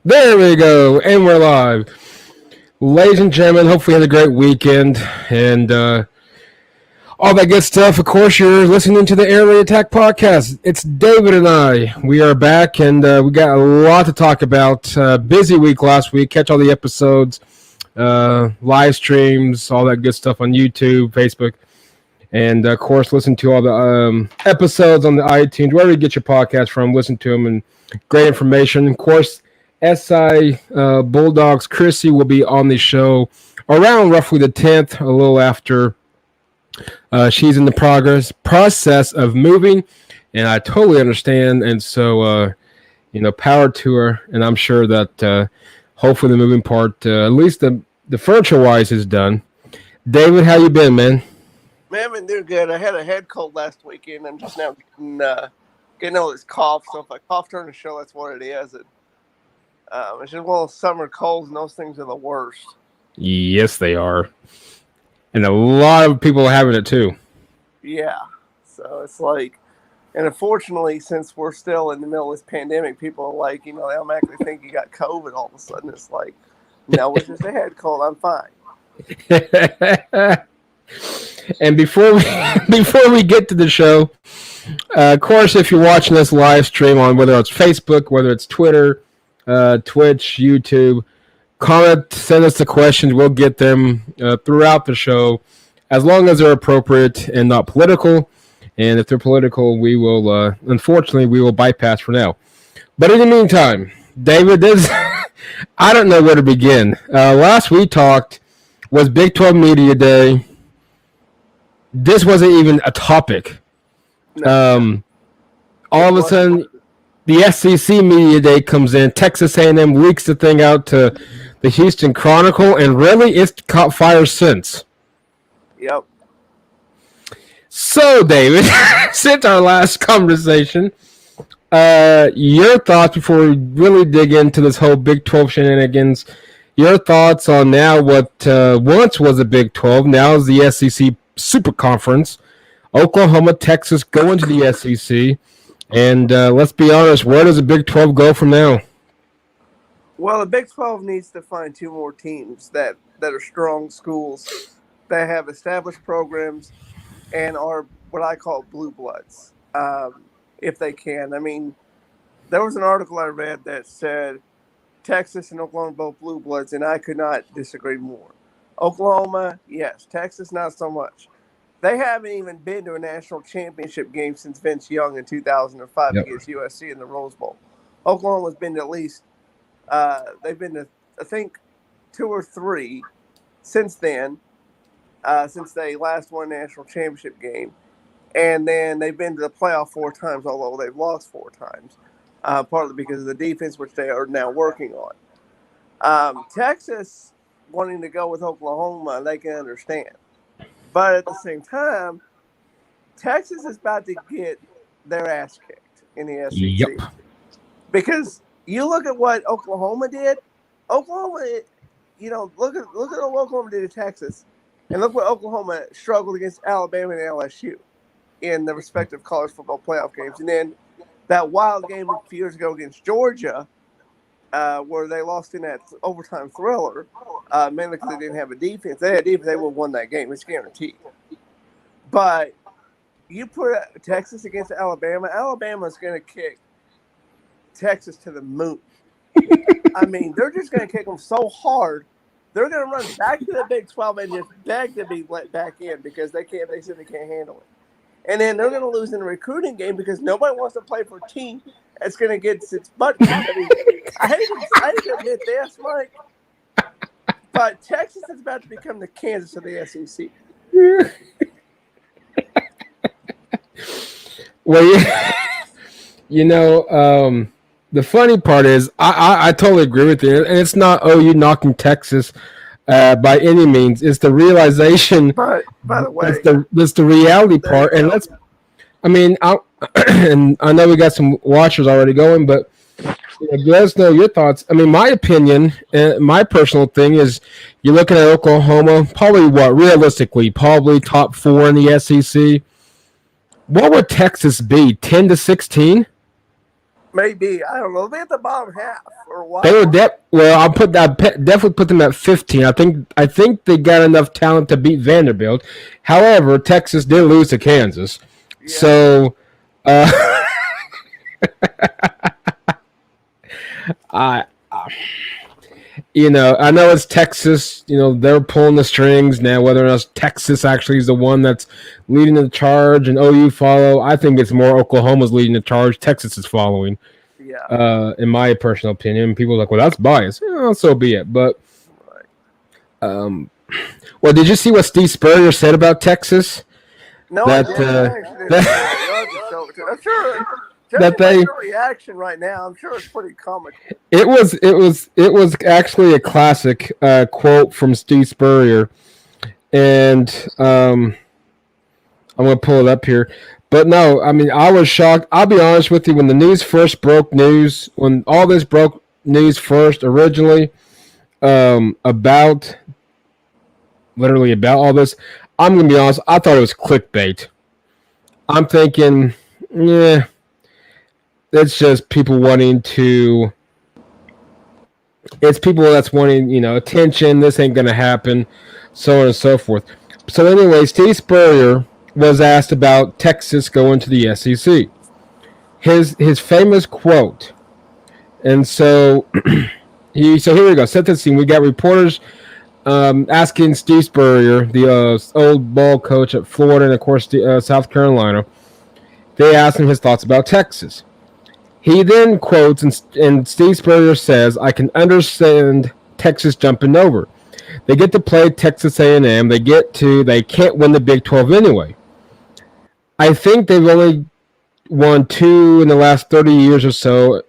There we go, and we're live. Ladies and gentlemen, hopefully you had a great weekend and all that good stuff. Of course, you're listening to the Air Raid Attack podcast. It's David and I. We are back, and we got a lot to talk about. Busy week last week. Catch all the episodes, live streams, all that good stuff on YouTube, Facebook, and of course, listen to all the episodes on the iTunes, wherever you get your podcast from. Listen to them, and great information. Of course, SI Bulldogs Chrissy will be on the show around roughly the 10th, a little after. She's in the process of moving, and I totally understand. And so, power to her. And I'm sure that hopefully the moving part, at least the furniture wise, is done. David, how you been, man? Man, I've been doing good. I had a head cold last weekend. I'm just now getting all this cough. So if I cough during the show, that's what it is. It's just one of those summer colds, and those things are the worst. Yes, they are. And a lot of people are having it too. Yeah. So it's like, and unfortunately, since we're still in the middle of this pandemic, people are like, they automatically think you got COVID all of a sudden. It's like, no, it's just a head cold. I'm fine. And before we get to the show, of course, if you're watching this live stream on whether it's Facebook, whether it's Twitter, Twitch, YouTube, comment, send us the questions. We'll get them throughout the show, as long as they're appropriate and not political. And if they're political, we will, unfortunately, we will bypass for now. But in the meantime, David, I don't know where to begin. Last we talked was Big 12 Media Day. This wasn't even a topic. No. All of a sudden, the SEC Media Day comes in. Texas A&M leaks the thing out to the Houston Chronicle, and really, it's caught fire since. Yep. So, David, since our last conversation, your thoughts before we really dig into this whole Big 12 shenanigans, your thoughts on now what once was a Big 12, now is the SEC Super Conference. Oklahoma, Texas go into the SEC. And let's be honest, where does the Big 12 go from now? Well, the Big 12 needs to find two more teams that are strong schools, that have established programs, and are what I call blue bloods, if they can. I mean, there was an article I read that said Texas and Oklahoma both blue bloods, and I could not disagree more. Oklahoma, yes. Texas, not so much. They haven't even been to a national championship game since Vince Young in 2005 against USC in the Rose Bowl. Oklahoma's been to at least, they've been to, I think, 2 or 3 since then, since they last won a national championship game. And then they've been to the playoff 4 times, although they've lost 4 times, partly because of the defense, which they are now working on. Texas wanting to go with Oklahoma, they can understand. But at the same time, Texas is about to get their ass kicked in the SEC. Yep. Because you look at what Oklahoma did. Oklahoma, look at what Oklahoma did to Texas. And look what Oklahoma struggled against Alabama and LSU in the respective college football playoff games. And then that wild game a few years ago against Georgia, where they lost in that overtime thriller, mainly because they didn't have a defense. They had a defense, they would have won that game. It's guaranteed. But you put Texas against Alabama, Alabama's going to kick Texas to the moon. I mean, they're just going to kick them so hard, they're going to run back to the Big 12 and just beg to be let back in because they said they can't handle it. And then they're going to lose in the recruiting game because nobody wants to play for a team that's going to get its butt kicked. I mean, I hate to admit this, Mike, but Texas is about to become the Kansas of the SEC. Well, the funny part is I totally agree with you. And it's not OU knocking Texas by any means. It's the realization. By the way, it's the reality part. And and I know we got some watchers already going, but let us know your thoughts. I mean, my opinion, my personal thing is you're looking at Oklahoma, probably realistically, probably top 4 in the SEC. What would Texas be, 10-16? Maybe, I don't know. They're at the bottom half for a while. They were definitely put them at 15. I think they got enough talent to beat Vanderbilt. However, Texas did lose to Kansas, Yeah. so I I know it's Texas. They're pulling the strings now. Whether or not Texas actually is the one that's leading the charge and OU follow, I think it's more Oklahoma's leading the charge. Texas is following. Yeah. In my personal opinion, people are like, well, that's bias. So be it. But, Right. well, did you see what Steve Spurrier said about Texas? No, That, I didn't. I actually didn't. I'm sure. that Judging by they your reaction right now, I'm sure it's pretty comical. it was actually a classic quote from Steve Spurrier, and I'm gonna pull it up here. But no, I mean, I was shocked. I'll be honest with you. When the news first broke news, when all this broke news first originally, about literally about all this, I'm gonna be honest. I thought it was clickbait. I'm thinking, yeah, it's just people wanting to. It's people that's wanting, attention. This ain't gonna happen, so on and so forth. So anyway, Steve Spurrier was asked about Texas going to the SEC. His famous quote, and so so here we go. Set the scene. We got reporters asking Steve Spurrier, the old ball coach at Florida and of course South Carolina. They asked him his thoughts about Texas. He then quotes, and Steve Spurrier says, "I can understand Texas jumping over. They get to play Texas A&M. They can't win the Big 12 anyway. I think they've only won 2 in the last 30 years or so.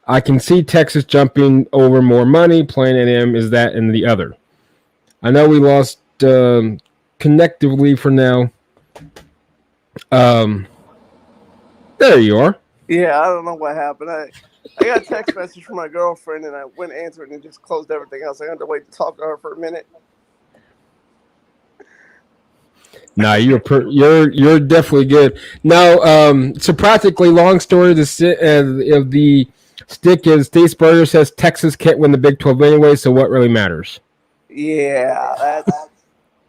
I can see Texas jumping over more money. Playing A&M is that and the other. I know we lost connectively for now. There you are. Yeah, I don't know what happened. I got a text message from my girlfriend, and I went and answered it and just closed everything else. I had to wait to talk to her for a minute. No, you're definitely good. Now, so practically, long story. The stick is Steve Spurrier says Texas can't win the Big 12 anyway. So what really matters? Yeah,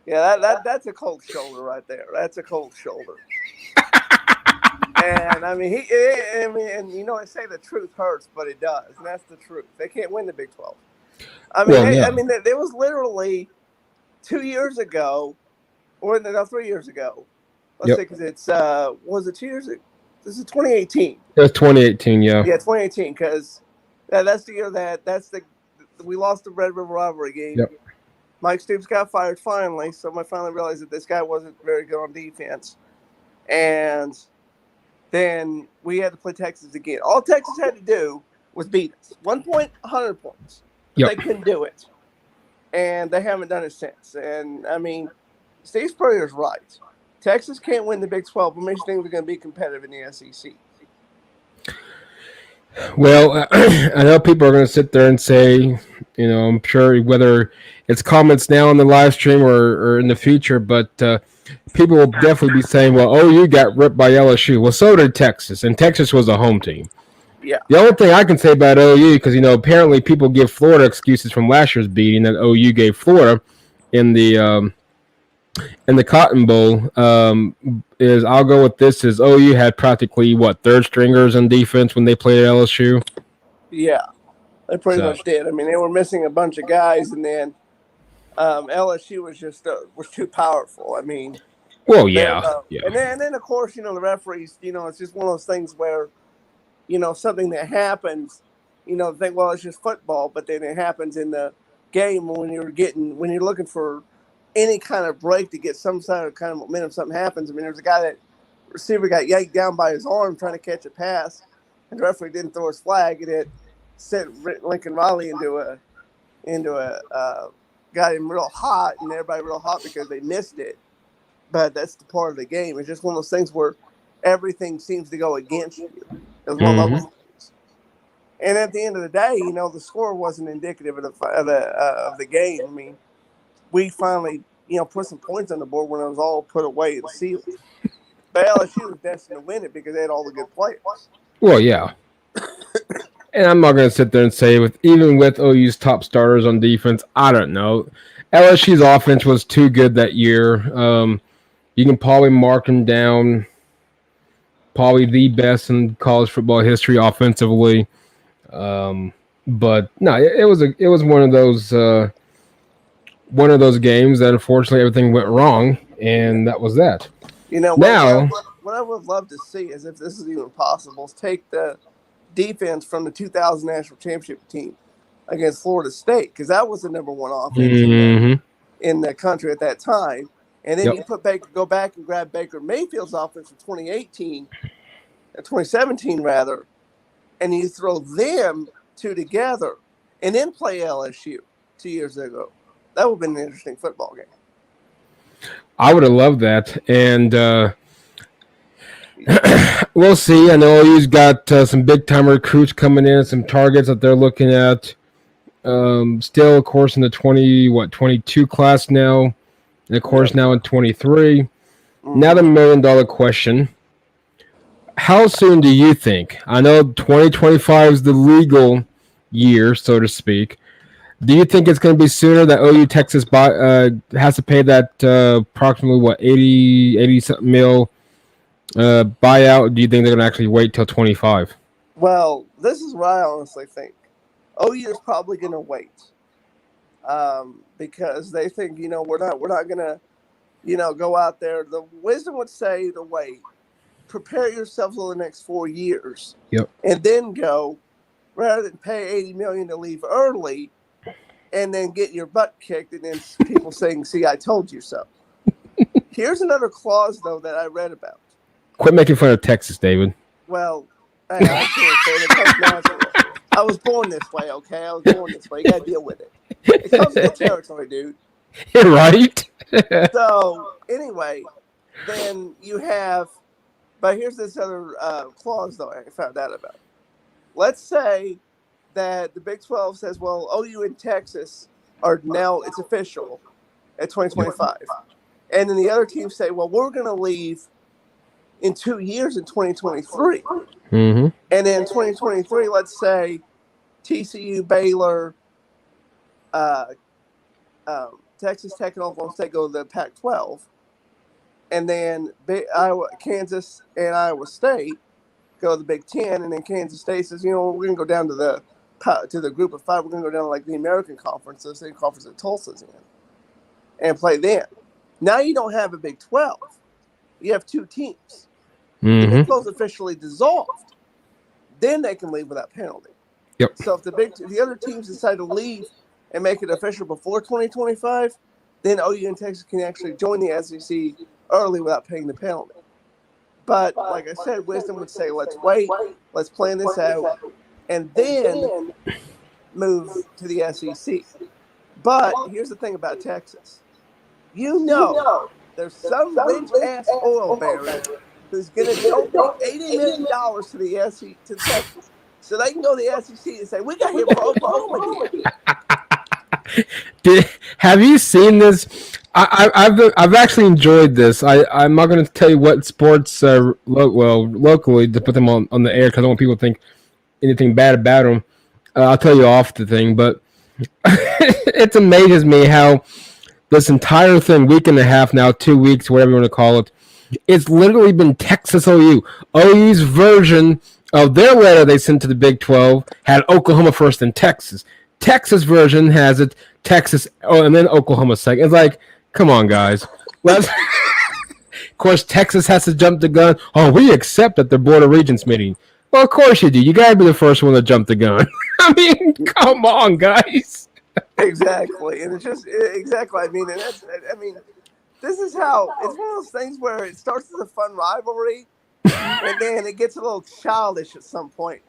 that's a cold shoulder right there. That's a cold shoulder. And I mean, they say the truth hurts, but it does, and that's the truth. They can't win the Big 12. I mean, there was literally 2 years ago, or no, 3 years ago. Let's say because it's was it 2 years ago? This is 2018. It was 2018, yeah. Yeah, 2018, because that's the year we lost the Red River rivalry game. Yep. Mike Stoops got fired finally, so I finally realized that this guy wasn't very good on defense, and then we had to play Texas again. All Texas had to do was beat us. 1 point, 100 points. Yep. They couldn't do it. And they haven't done it since. And, I mean, Steve Spurrier's right. Texas can't win the Big 12, but makes things are going to be competitive in the SEC. Well, I know people are going to sit there and say, I'm sure whether it's comments now on the live stream or in the future, but people will definitely be saying, well, OU got ripped by LSU. Well, so did Texas, and Texas was a home team. Yeah. The only thing I can say about OU, because, apparently people give Florida excuses from last year's beating that OU gave Florida in the Cotton Bowl, is I'll go with this, is OU had practically, third stringers on defense when they played at LSU? Yeah, they pretty much did. I mean, they were missing a bunch of guys, and then LSU was just was too powerful. I mean, well, yeah. And then of course, the referees. It's just one of those things where, something that happens, think, well, it's just football, but then it happens in the game when you're looking for any kind of break to get some kind of momentum. Something happens. I mean, there's a guy that receiver got yanked down by his arm trying to catch a pass, and the referee didn't throw his flag, and it sent Lincoln Riley into a got him real hot, and everybody real hot because they missed it. But that's the part of the game. It's just one of those things where everything seems to go against you. It's one of those things. And at the end of the day, the score wasn't indicative of the game. I mean, we finally, put some points on the board when it was all put away and sealed. But LSU was destined to win it because they had all the good players. Well, yeah. And I'm not going to sit there and say even with OU's top starters on defense, I don't know. LSU's offense was too good that year. You can probably mark them down, probably the best in college football history offensively. But no, it was one of those games that unfortunately everything went wrong, and that was that. You know, Now, what I would love to see is if this is even possible, is take the defense from the 2000 national championship team against Florida State, because that was the number one offense in the country at that time. And then you go back and grab Baker Mayfield's offense from 2017 rather, and you throw them two together and then play LSU 2 years ago. That would have been an interesting football game. I would have loved that. And we'll see. I know OU's got some big-time recruits coming in, some targets that they're looking at. Still, of course, in the 22 class now. And, of course, now in 23. Now the $1 million question. How soon do you think? I know 2025 is the legal year, so to speak. Do you think it's going to be sooner that OU Texas has to pay that approximately, 80-something mil buyout? Do you think they're going to actually wait till 25? Well, this is what I honestly think. OU is probably going to wait because they think, we're not going to, go out there. The wisdom would say to wait. Prepare yourself for the next 4 years. Yep. And then go, rather than pay $80 million to leave early and then get your butt kicked and then people saying, see, I told you so. Here's another clause, though, that I read about. Quit making fun of Texas, David. Well, I can't say it. I was born this way, okay? I was born this way. You got to deal with it. It comes with the territory, dude. Right? So, anyway, then you have... But here's this other clause, though, I found out about. Let's say that the Big 12 says, well, OU and Texas are now, it's official at 2025. And then the other teams say, well, we're going to leave in 2 years in 2023. Mm-hmm. And then 2023, let's say TCU, Baylor, Texas Tech, and Oklahoma State go to the Pac-12. And then Kansas and Iowa State go to the Big Ten, and then Kansas State says, we're going to go down to the group of five. We're going to go down to like the American Conference, the same conference that Tulsa's in, and play them. Now you don't have a Big 12. You have two teams. The Big 12 is officially dissolved. Then they can leave without penalty. Yep. So if the other teams decide to leave and make it official before 2025, then OU and Texas can actually join the SEC early without paying the penalty. But like I said, wisdom would say, let's wait, let's plan this out, and then move to the SEC. But here's the thing about Texas. There's some rich-ass oil baron who's going to donate $80 million to the SEC, to Texas, so they can go to the SEC and say, we got here for Oklahoma again. Have you seen this? I've actually enjoyed this. I'm not going to tell you what sports locally to put them on the air because I don't want people to think anything bad about them. I'll tell you off the thing, but it amazes me how this entire thing, week and a half now, 2 weeks, whatever you want to call it, it's literally been Texas OU. OU's version of their letter they sent to the Big 12 had Oklahoma first and Texas. Texas version has it Texas, and then Oklahoma second. It's like, come on, guys. Of course, Texas has to jump the gun. Oh, we accept at the Board of Regents meeting. Well, of course you do. You got to be the first one to jump the gun. I mean, come on, guys. Exactly. And it's just, exactly. This is how, it's one of those things where it starts as a fun rivalry, and then it gets a little childish at some point.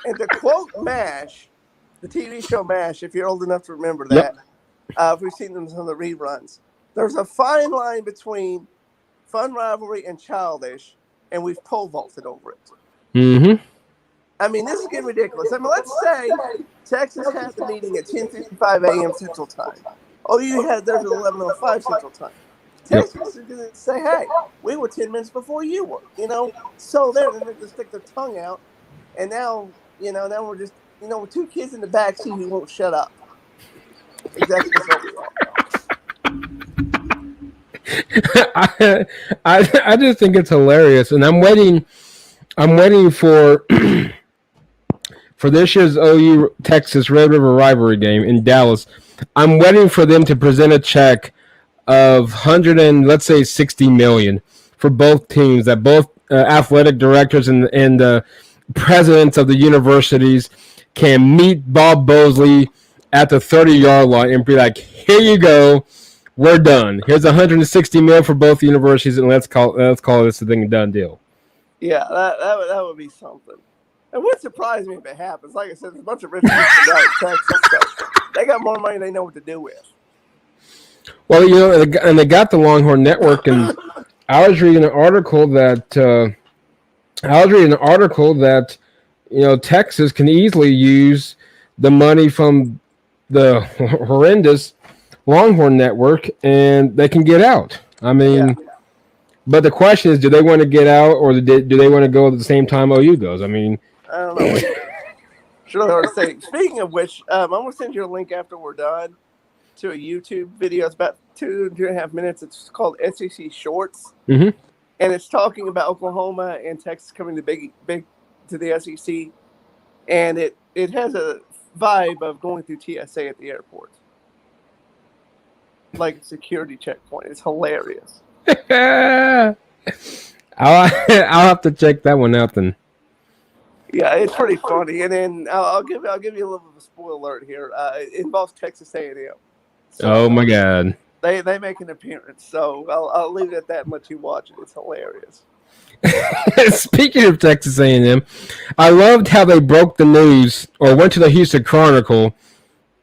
And to quote MASH, the TV show MASH, if you're old enough to remember that, if we've seen them in some of the reruns, there's a fine line between fun rivalry and childish, and we've pole vaulted over it. Mm-hmm. I mean, this is getting ridiculous. I mean, let's say Texas has the meeting at 10:55 a.m. Central Time. Oh, you had theirs at 11:05 Central Time. Texas is going to say, hey, we were 10 minutes before you were, So they're going to stick their tongue out, and now we're just with two kids in the back seat who won't shut up. Exactly what we are. I just think it's hilarious, and I'm waiting for for this year's OU Texas Red River rivalry game in Dallas. I'm waiting for them to present a check of 100 and let's say 60 million for both teams, that both athletic directors and presidents of the universities can meet Bob Bosley at the 30-yard line and be like, here you go, we're done. Here's 160 million for both universities, and let's call this a thing done deal. Yeah, that would be something. It would surprise me if it happens. Like I said, there's a bunch of rich people down in Texas, so they got more money than they know what to do with. Well, and they got the Longhorn Network, and I was reading an article that Texas can easily use the money from the horrendous Longhorn Network, and they can get out. I mean, yeah. But the question is, do they want to get out, or do they want to go at the same time OU goes? I mean, I don't know. Sure, hard to say. Speaking of which, I'm going to send you a link after we're done to a YouTube video. It's about 2.5 minutes. It's called SEC Shorts, and it's talking about Oklahoma and Texas coming to big to the SEC, and it has a vibe of going through TSA at the airport, like a security checkpoint. It's hilarious. I'll have to check that one out then. Yeah, it's pretty funny. And then I'll give you a little bit of a spoiler alert here. It involves Texas A&M. So, oh my God! They make an appearance, so I'll leave it at that and let you watch it. It's hilarious. Speaking of Texas A&M, I loved how they broke the news or went to the Houston Chronicle.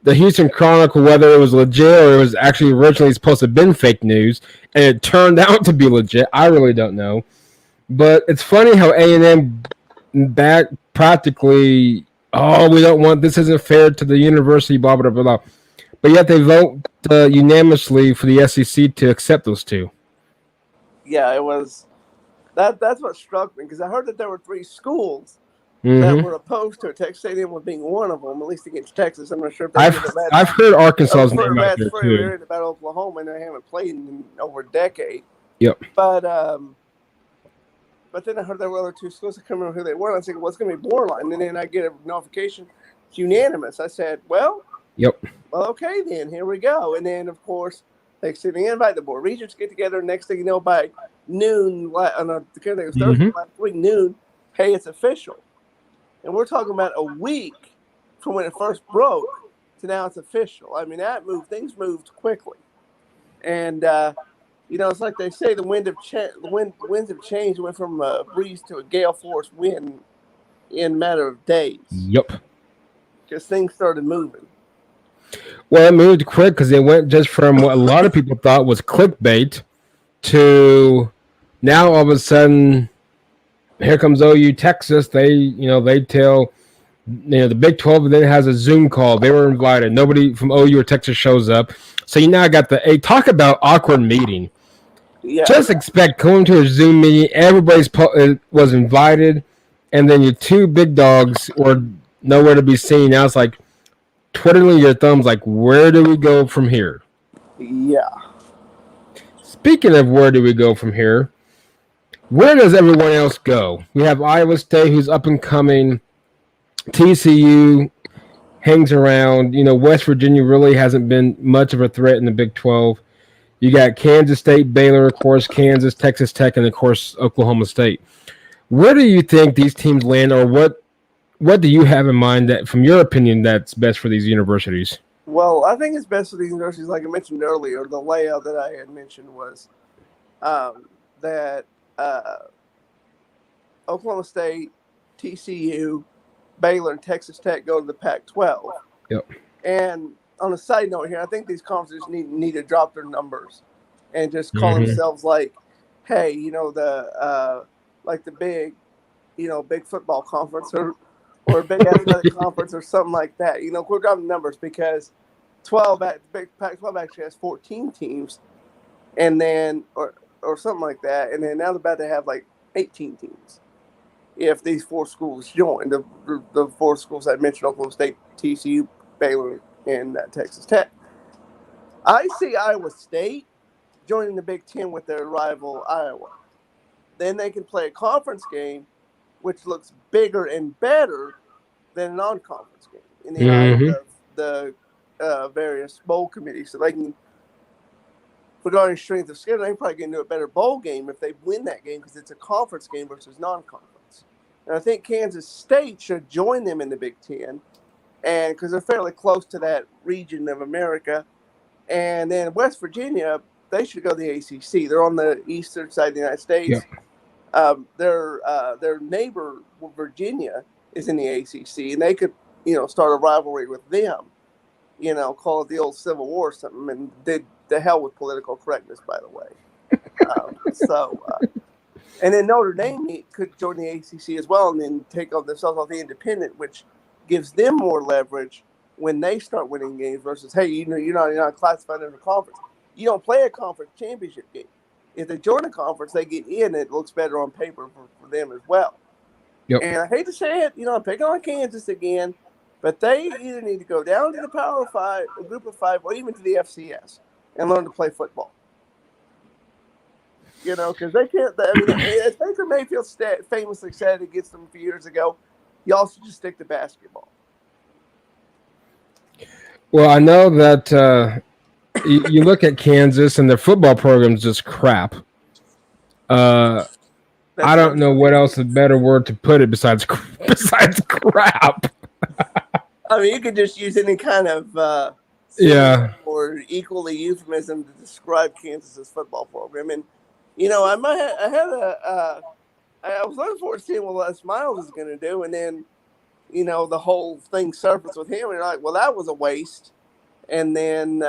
The Houston Chronicle, whether it was legit or it was actually originally supposed to have been fake news, and it turned out to be legit. I really don't know. But it's funny how A&M back practically, we don't want, this isn't fair to the university, blah, blah, blah, blah. But yet they vote unanimously for the SEC to accept those two. Yeah, it was, that's what struck me, because I heard that there were 3 schools that were opposed to it. Texas A&M was being one of them, at least against Texas. I'm not sure if I've heard Arkansas's name out there too. About Oklahoma, and they haven't played in over a decade. Yep. But then I heard there were other 2 schools. I can't remember who they were. I was thinking, well, it's going to be borderline. And then I get a notification, it's unanimous. I said, well, okay, then here we go. And then of course they extend the invite. The board regents get together. Next thing you know, by noon on Thursday last week noon, hey, it's official. And we're talking about a week from when it first broke to now it's official. I mean, things moved quickly. And, it's like they say, the winds have changed. It went from a breeze to a gale force wind in a matter of days. Yep. Because things started moving. Well, it moved quick because it went just from what a lot of people thought was clickbait to now all of a sudden, here comes OU Texas. They tell, the Big 12 then has a Zoom call. They were invited. Nobody from OU or Texas shows up. So you now got talk about awkward meeting. Yeah. Just expect going to a Zoom meeting. Everybody was invited, and then your 2 big dogs were nowhere to be seen. Now it's like twiddling your thumbs, like, where do we go from here? Yeah. Speaking of where do we go from here, where does everyone else go? We have Iowa State, who's up and coming. TCU hangs around. West Virginia really hasn't been much of a threat in the Big 12. You got Kansas State, Baylor, of course, Kansas, Texas Tech, and, of course, Oklahoma State. Where do you think these teams land, or what do you have in mind that, from your opinion, that's best for these universities? Well, I think it's best for these universities, like I mentioned earlier. The layout that I had mentioned was that Oklahoma State, TCU, Baylor, and Texas Tech go to the Pac-12. Yep. And on a side note here, I think these conferences need to drop their numbers and just call themselves like, hey, the big, big football conference or a big athletic conference or something like that. We're dropping numbers because Pac-12 actually has 14 teams, and then or something like that, and then now they're about to have like 18 teams. if these four schools join. The four schools I mentioned: Oklahoma State, TCU, Baylor, and Texas Tech. I see Iowa State joining the Big Ten with their rival Iowa. Then they can play a conference game, which looks bigger and better than a non-conference game in the eyes of the various bowl committees. So they can, regarding strength of schedule, they probably get into a better bowl game if they win that game because it's a conference game versus non-conference. And I think Kansas State should join them in the Big Ten, and because they're fairly close to that region of America. And then West Virginia, they should go to the ACC. They're on the eastern side of the United States. Yeah. Their neighbor Virginia is in the ACC, and they could, start a rivalry with them. Call it the old Civil War or something, and did the hell with political correctness, by the way. And then Notre Dame could join the ACC as well, and then take on themselves off the independent, which gives them more leverage when they start winning games versus, hey, you're not classified as a conference. You don't play a conference championship game. If they join a conference, they get in. It looks better on paper for them as well. Yep. And I hate to say it, I'm picking on Kansas again, but they either need to go down to the Power Five, a Group of Five, or even to the FCS and learn to play football. Because they can't. As Baker Mayfield famously said against them a few years ago, you also just stick to basketball. Well, I know that you look at Kansas and their football program's just crap. I don't know what else is a better word to put it besides crap. I mean, you could just use any kind of or equally euphemism to describe Kansas's football program. And I was looking forward to seeing what Les Miles is going to do, and then the whole thing surfaced with him, and you're like, well, that was a waste. And then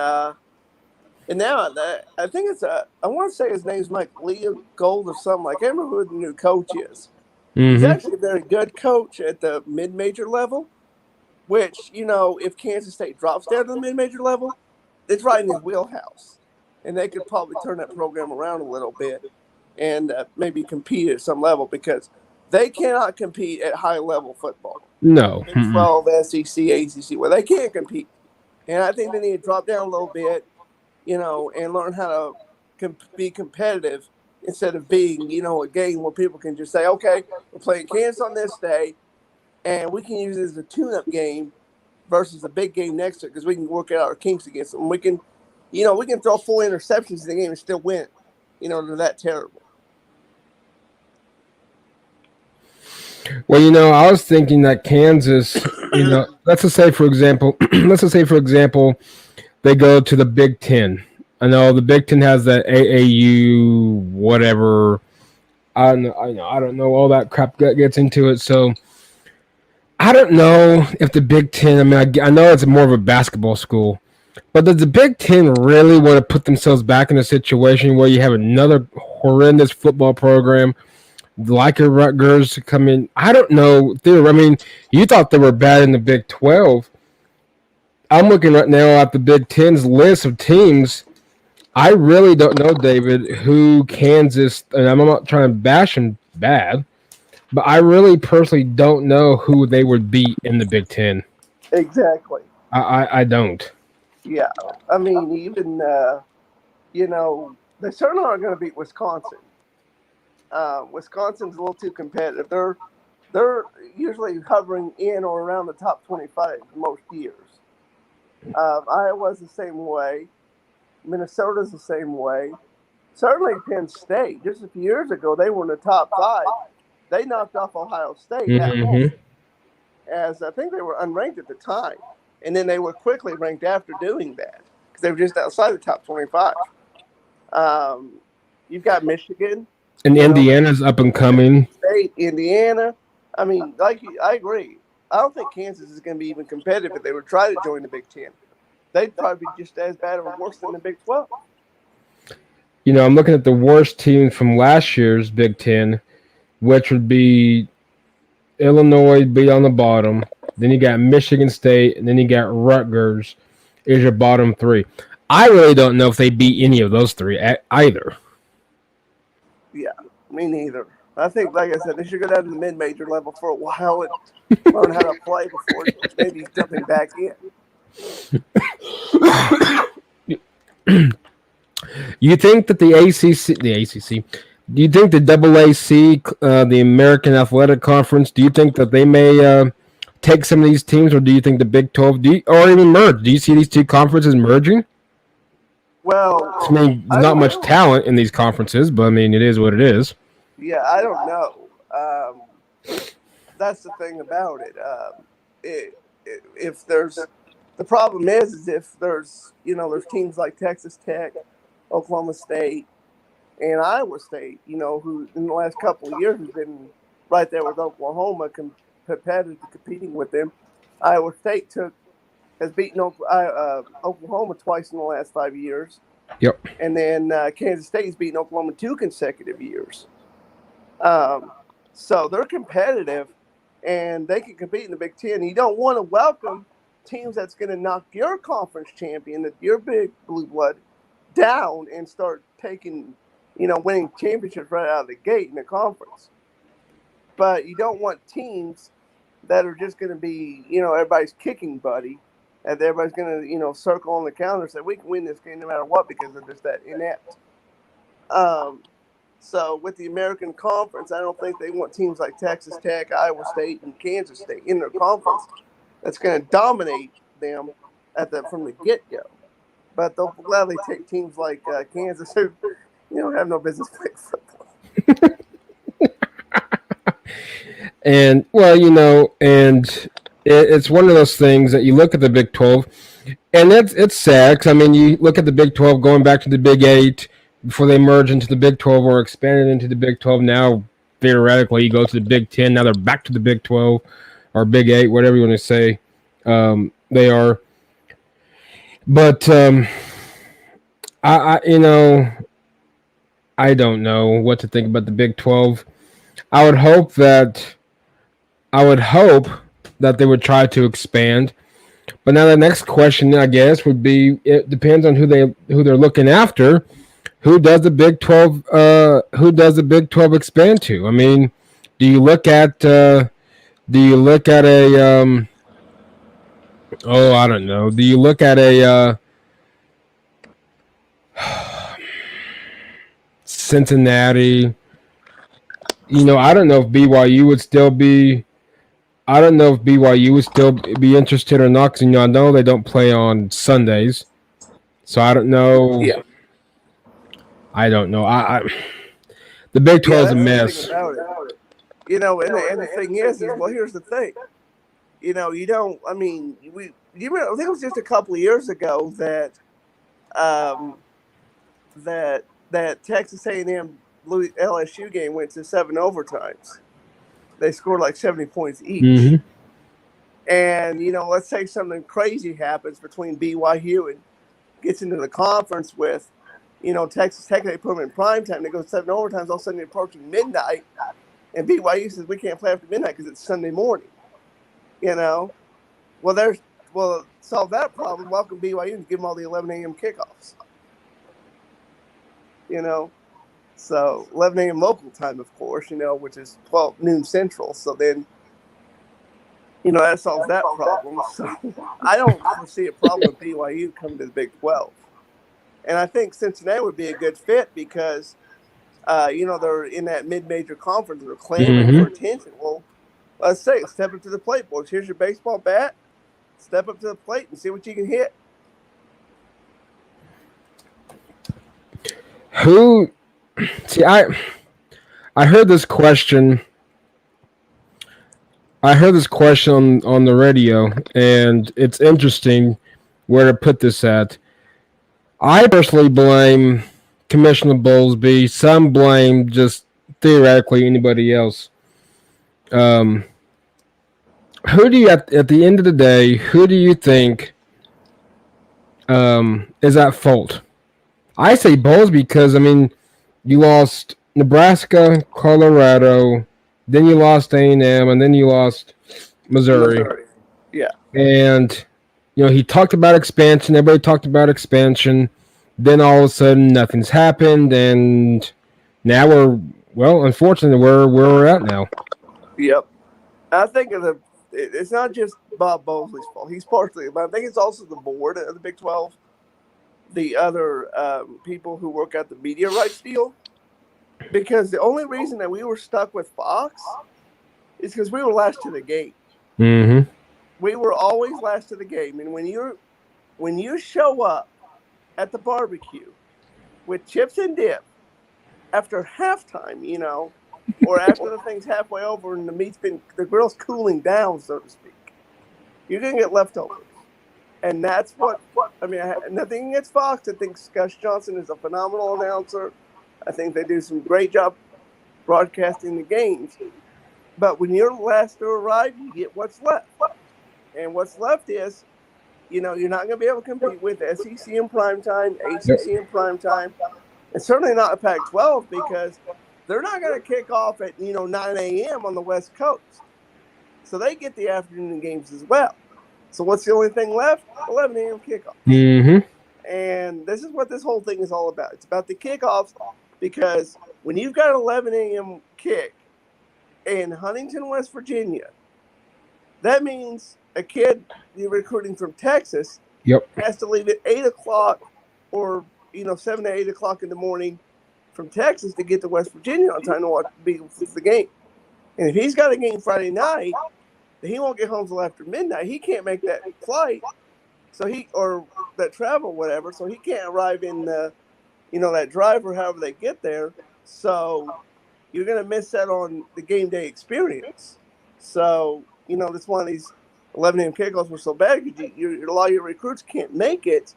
and now I think it's I want to say his name's Mike Leopold or something. I can't remember who the new coach is. Mm-hmm. He's actually a very good coach at the mid-major level, which, if Kansas State drops down to the mid-major level, it's right in his wheelhouse. And they could probably turn that program around a little bit and maybe compete at some level, because they cannot compete at high-level football. No. Big 12, SEC, ACC, where they can't compete. And I think they need to drop down a little bit, and learn how to be competitive instead of being, a game where people can just say, okay, we're playing Kansas on this day, and we can use it as a tune-up game versus a big game next to it, because we can work out our kinks against them. We can throw 4 interceptions in the game and still win. They're that terrible. Well, I was thinking that Kansas, let's just say for example, they go to the Big Ten. I know the Big Ten has that AAU whatever. I don't know all that crap that gets into it. So I don't know if the Big Ten. I know it's more of a basketball school, but does the Big Ten really want to put themselves back in a situation where you have another horrendous football program like a Rutgers to come in? I don't know. You thought they were bad in the Big 12. I'm looking right now at the Big Ten's list of teams. I really don't know, David, who Kansas, and I'm not trying to bash them bad, but I really personally don't know who they would beat in the Big Ten. Exactly. I don't. Yeah. Even, they certainly aren't going to beat Wisconsin. Wisconsin's a little too competitive. They're usually hovering in or around the top 25 most years. Iowa's the same way. Minnesota's the same way. Certainly Penn State. Just a few years ago, they were in the top 5. They knocked off Ohio State. Mm-hmm. As I think they were unranked at the time. And then they were quickly ranked after doing that, because they were just outside the top 25. You've got Michigan. And Indiana's up and coming. State, Indiana. I agree. I don't think Kansas is going to be even competitive if they would try to join the Big Ten. They'd probably be just as bad or worse than the Big 12. I'm looking at the worst team from last year's Big Ten, which would be Illinois be on the bottom. Then you got Michigan State, and then you got Rutgers is your bottom 3. I really don't know if they beat any of those 3 either. Yeah, me neither. I think, like I said, they should go down to the mid-major level for a while and learn how to play before maybe jumping back in. You think that the ACC, do you think the AAC, the American Athletic Conference, do you think that they may take some of these teams, or do you think the Big 12, or even merge? Do you see these two conferences merging? Well, I mean, there's not much talent in these conferences, but I mean, it is what it is. Yeah, I don't know. That's the thing about it. If there's the problem is if there's there's teams like Texas Tech, Oklahoma State, and Iowa State, who in the last couple of years have been right there with Oklahoma, competing with them. Iowa State has beaten Oklahoma twice in the last 5 years. Yep. And then Kansas State's beaten Oklahoma 2 consecutive years. So they're competitive, and they can compete in the Big Ten. You don't want to welcome teams that's going to knock your conference champion, your big blue blood, down and start taking, winning championships right out of the gate in the conference. But you don't want teams that are just going to be, everybody's kicking buddy, and everybody's going to, circle on the counter and say, we can win this game no matter what because they're just that inept. So with the American Conference, I don't think they want teams like Texas Tech, Iowa State, and Kansas State in their conference that's going to dominate them from the get-go. But they'll gladly take teams like Kansas who, have no business playing football. And, it's one of those things that you look at the Big 12, and it's sad because, you look at the Big 12 going back to the Big 8 before they merge into the Big 12 or expanded into the Big 12. Now, theoretically, you go to the Big 10. Now they're back to the Big 12 or Big 8, whatever you want to say they are. But, I don't know what to think about the Big 12. I would hope that they would try to expand. But now the next question, I guess, would be: it depends on who they're looking after. Who does the Big 12? Who does the Big 12 expand to? I mean, do you look at a? I don't know. Do you look at a Cincinnati? I don't know if BYU would still be. I don't know if BYU would still be interested or not, because I know they don't play on Sundays, so I don't know. Yeah. I don't know. The Big 12 is a mess. And the thing is, well, here's the thing. You don't. I think it was just a couple of years ago that that Texas A&M LSU game went to 7 overtimes. They scored like 70 points each. Mm-hmm. And, let's say something crazy happens between BYU and gets into the conference with, Texas Tech. They put them in prime time. They go 7 overtimes. All of a sudden, they're approaching midnight. And BYU says, we can't play after midnight because it's Sunday morning. Well, solve that problem. Welcome BYU and give them all the 11 a.m. kickoffs. So 11 a.m. local time, of course, which is 12 noon central. So then, that solves that problem. So I don't foresee a problem with BYU coming to the Big 12. And I think Cincinnati would be a good fit because, they're in that mid-major conference. They're clamoring for attention. Well, let's say, step up to the plate, boys. Here's your baseball bat. Step up to the plate and see what you can hit. I heard this question. I heard this question on the radio, and it's interesting where to put this at. I personally blame Commissioner Bowlesby. Some blame just theoretically anybody else. Who do you, at the end of the day, who do you think is at fault? I say Bowles because, you lost Nebraska, Colorado, then you lost A&M, and then you lost Missouri. Yeah. And, he talked about expansion. Everybody talked about expansion. Then all of a sudden, nothing's happened, and now well, unfortunately, where we're at now. Yep. I think it's not just Bob Bosley's fault. He's partially, but I think it's also the board of the Big 12, the other people who work out the media rights deal. Because the only reason that we were stuck with Fox is because we were last to the game. Mm-hmm. We were always last to the game, and when you show up at the barbecue with chips and dip after halftime, or after the thing's halfway over and the grill's cooling down, so to speak, you're gonna get leftovers, and that's what I mean. Nothing against Fox. I think Gus Johnson is a phenomenal announcer. I think they do some great job broadcasting the games. But when you're last to arrive, you get what's left. And what's left is, you're not going to be able to compete with SEC in primetime, ACC in primetime, and certainly not a Pac-12 because they're not going to kick off at, 9 a.m. on the West Coast. So they get the afternoon games as well. So what's the only thing left? 11 a.m. kickoff. Mm-hmm. And this is what this whole thing is all about. It's about the kickoffs because when you've got an 11 a.m. kick in Huntington, West Virginia, that means a kid you're recruiting from Texas has to leave at 8 o'clock or, 7 to 8 o'clock in the morning from Texas to get to West Virginia on time to be the game. And if he's got a game Friday night, then he won't get home till after midnight. He can't make that flight. Or that travel, whatever, so he can't arrive in that drive or however they get there. So you're going to miss that on the game day experience. So, that's one of these 11 a.m. kickoffs were so bad because a lot of your recruits can't make it.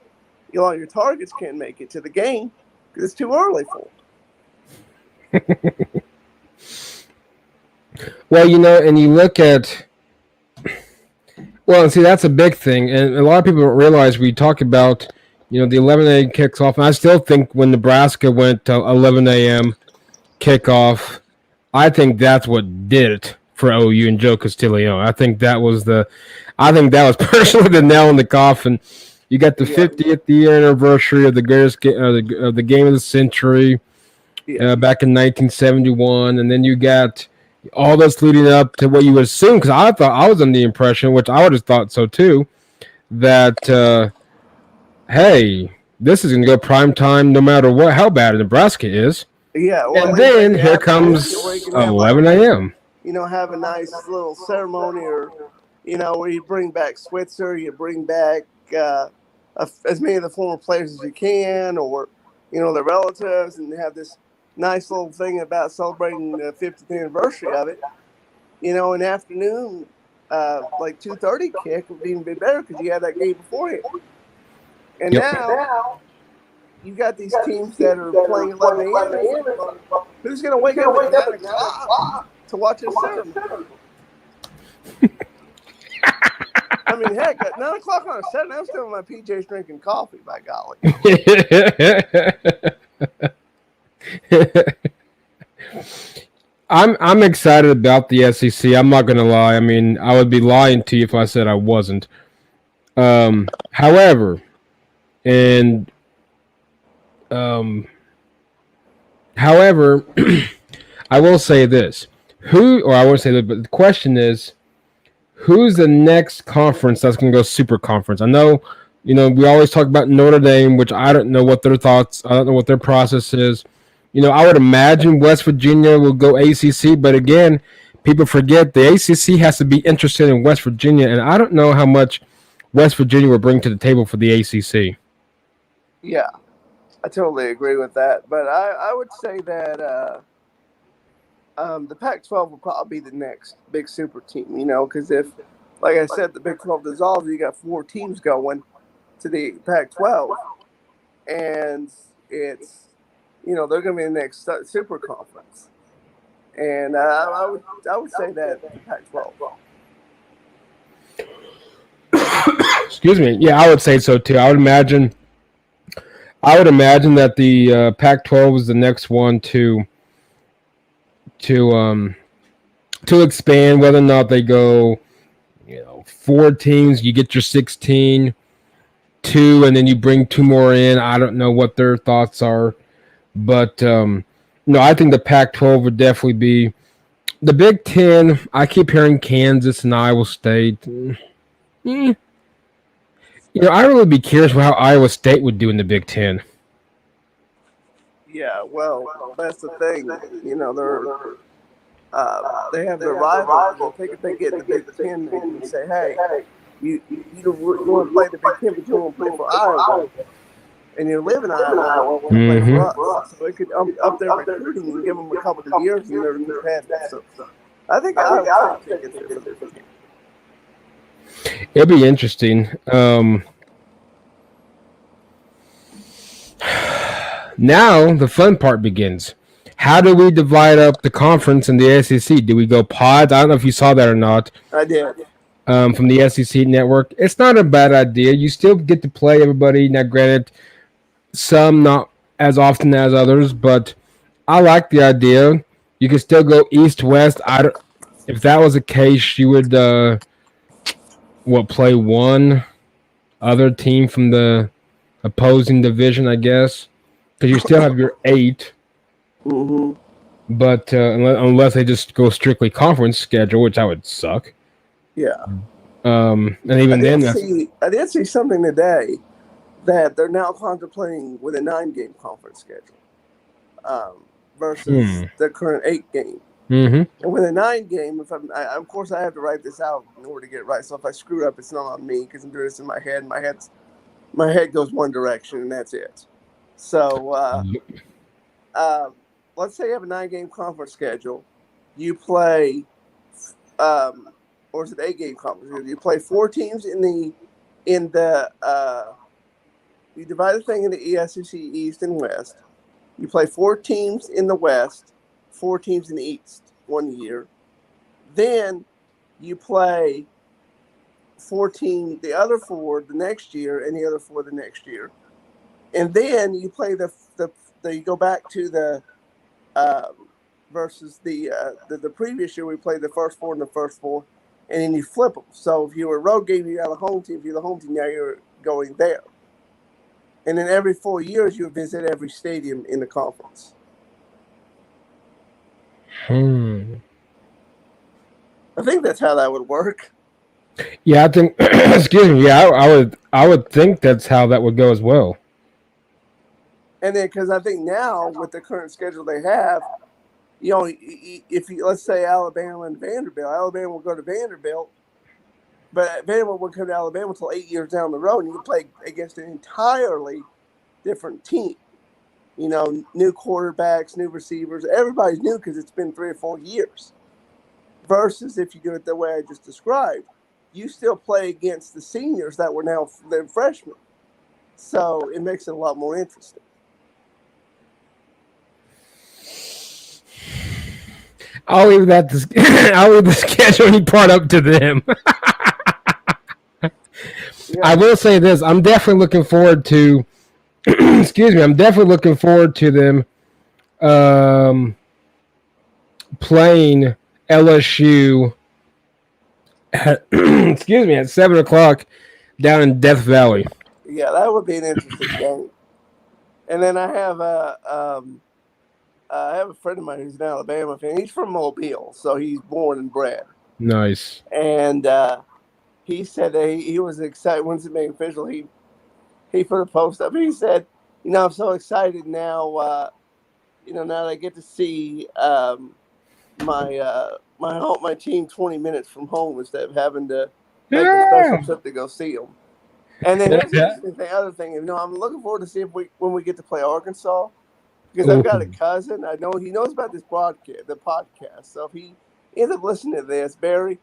A lot of your targets can't make it to the game because it's too early for them. Well, and you look at Well, and see, that's a big thing, and a lot of people don't realize we talk about, the 11 a.m. kicks off, and I still think when Nebraska went to 11 a.m. kickoff, I think that's what did it for OU and Joe Castillo. I think that was personally the nail in the coffin. You got the 50th year anniversary of the greatest of the game of the century back in 1971, and then you got all this leading up to what you would assume, because I thought I was under the impression, which I would have thought so too, that hey, this is going to go prime time no matter how bad Nebraska is. Yeah, well, and then here comes 11 a.m. Have a nice little ceremony, or where you bring back Switzer, you bring back as many of the former players as you can, or their relatives, and they have this nice little thing about celebrating the 50th anniversary of it. In the afternoon, like 2:30 kick would even be better because you had that game beforehand. And now you got these teams that are playing 11 a.m. Who's going to wake up at 9 o'clock to watch this ceremony? I mean, heck, at 9 o'clock on a Saturday, I'm still in my PJs drinking coffee, by golly. I'm excited about the SEC. I'm not going to lie. I mean, I would be lying to you if I said I wasn't. However, I will say this. I won't say that, but the question is, who's the next conference that's going to go super conference? I know, we always talk about Notre Dame, which I don't know what their thoughts, I don't know what their process is. I would imagine West Virginia will go ACC, but again, people forget the ACC has to be interested in West Virginia, and I don't know how much West Virginia will bring to the table for the ACC. Yeah, I totally agree with that, but I would say that the Pac-12 will probably be the next big super team, because if, like I said, the Big 12 dissolves, you got 4 teams going to the Pac-12, and it's, they're going to be the next super conference. And I would say that the Pac-12. Excuse me. Yeah, I would say so too. I would imagine that the Pac-12 is the next one to expand. Whether or not they go, 4 teams, you get your 16, 2, and then you bring 2 more in. I don't know what their thoughts are, but No, I think the Pac-12 would definitely be the Big Ten. I keep hearing Kansas and Iowa State. I really be curious how Iowa State would do in the Big Ten. Yeah, well, that's the thing. They have their rivals. I think if they get in the Big Ten, they can say, "Hey, you want to play the Big Ten, but you want to play for Iowa, and you live in Iowa, want to play for us." So it could up their recruiting and give them a couple of years and they're competitive. So I think Iowa State gets there for the Big Ten. It'll be interesting. Now the fun part begins. How do we divide up the conference in the SEC? Do we go pods? I don't know if you saw that or not. I did. From the SEC network. It's not a bad idea. You still get to play everybody. Now, granted, some not as often as others, but I like the idea. You can still go east west. If that was the case, you would play one other team from the opposing division, I guess, because you still have your 8. Mm-hmm. But unless they just go strictly conference schedule, which I would suck. Yeah. And even I did see something today that they're now contemplating with a 9-game conference schedule versus the current 8-game. Mm-hmm. And with a 9-game, of course I have to write this out in order to get it right. So if I screw it up, it's not on me because I'm doing this in my head. My head goes one direction, and that's it. So let's say you have a 9-game conference schedule. You play, or is it 8-game conference schedule? You play 4 teams in the you divide the thing into SEC East and West. You play 4 teams in the West, 4 teams in the East 1 year. Then you play the other 4 the next year, and the other 4 the next year. And then you play you go back to the versus the previous year we played the first 4 and the first 4, and then you flip them. So if you were a road game, you got a home team. If you're the home team, now you're going there. And then every 4 years, you visit every stadium in the conference. I think that's how that would work. Yeah, I think. Excuse me. Yeah, I would think that's how that would go as well. And then, because I think now with the current schedule they have, if you let's say Alabama and Vanderbilt, Alabama will go to Vanderbilt, but Vanderbilt won't come to Alabama until 8 years down the road, and you can play against an entirely different team. New quarterbacks, new receivers, everybody's new because it's been 3 or 4 years. Versus if you do it the way I just described, you still play against the seniors that were now the freshmen. So it makes it a lot more interesting. I'll leave the scheduling part up to them. Yeah. I will say this: I'm definitely looking forward to. Excuse me. I'm definitely looking forward to them playing LSU. At 7:00 down in Death Valley. Yeah, that would be an interesting game. And then I have a friend of mine who's an Alabama fan. He's from Mobile, so he's born and bred. Nice. And he said that he was excited once it made official. He put a post up. He said, I'm so excited now. Now that I get to see my team 20 minutes from home instead of having to make a special trip to go see them. And then the other thing, I'm looking forward to see when we get to play Arkansas, because I've got a cousin. I know he knows about the podcast. So if he ends up listening to this, Barry,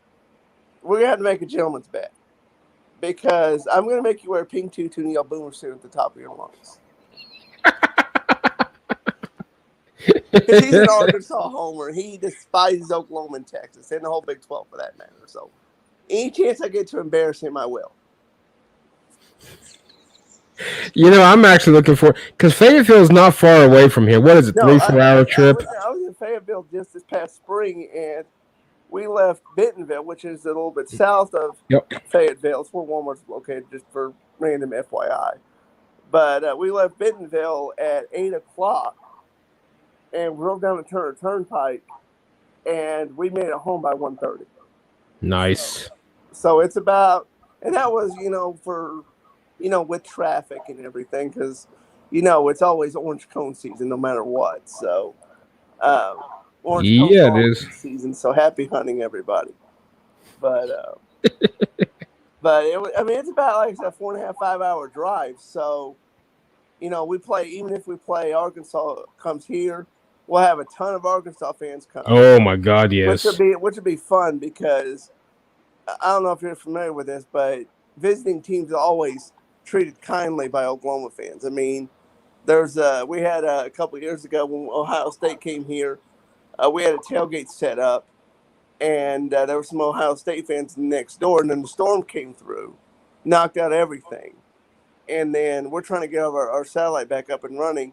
we're gonna have to make a gentleman's bet, because I'm gonna make you wear a pink tutu and yell boomer suit at the top of your lungs. Because he's an Arkansas homer. He despises Oklahoma and Texas and the whole Big 12 for that matter. So any chance I get to embarrass him, I will. I'm actually looking for, because Fayetteville is not far away from here. What is it, 3-4 hour trip? I was in Fayetteville just this past spring, and we left Bentonville, which is a little bit south of Fayetteville. It's where Walmart's located, just for random FYI. But we left Bentonville at 8:00. and drove down the Turner Turnpike, and we made it home by 1:30. Nice. So it's about, and that was for with traffic and everything, because it's always orange cone season no matter what. So orange cone Yeah, it is. season. So happy hunting, everybody. But it's about, like I said, 4.5, 5 hour drive. So we play, even if we play Arkansas comes here, we'll have a ton of Arkansas fans come. Oh my God, yes. Which would be fun, because I don't know if you're familiar with this, but visiting teams are always treated kindly by Oklahoma fans. I mean, we had a couple of years ago when Ohio State came here, we had a tailgate set up, and there were some Ohio State fans next door, and then the storm came through, knocked out everything. And then we're trying to get our satellite back up and running,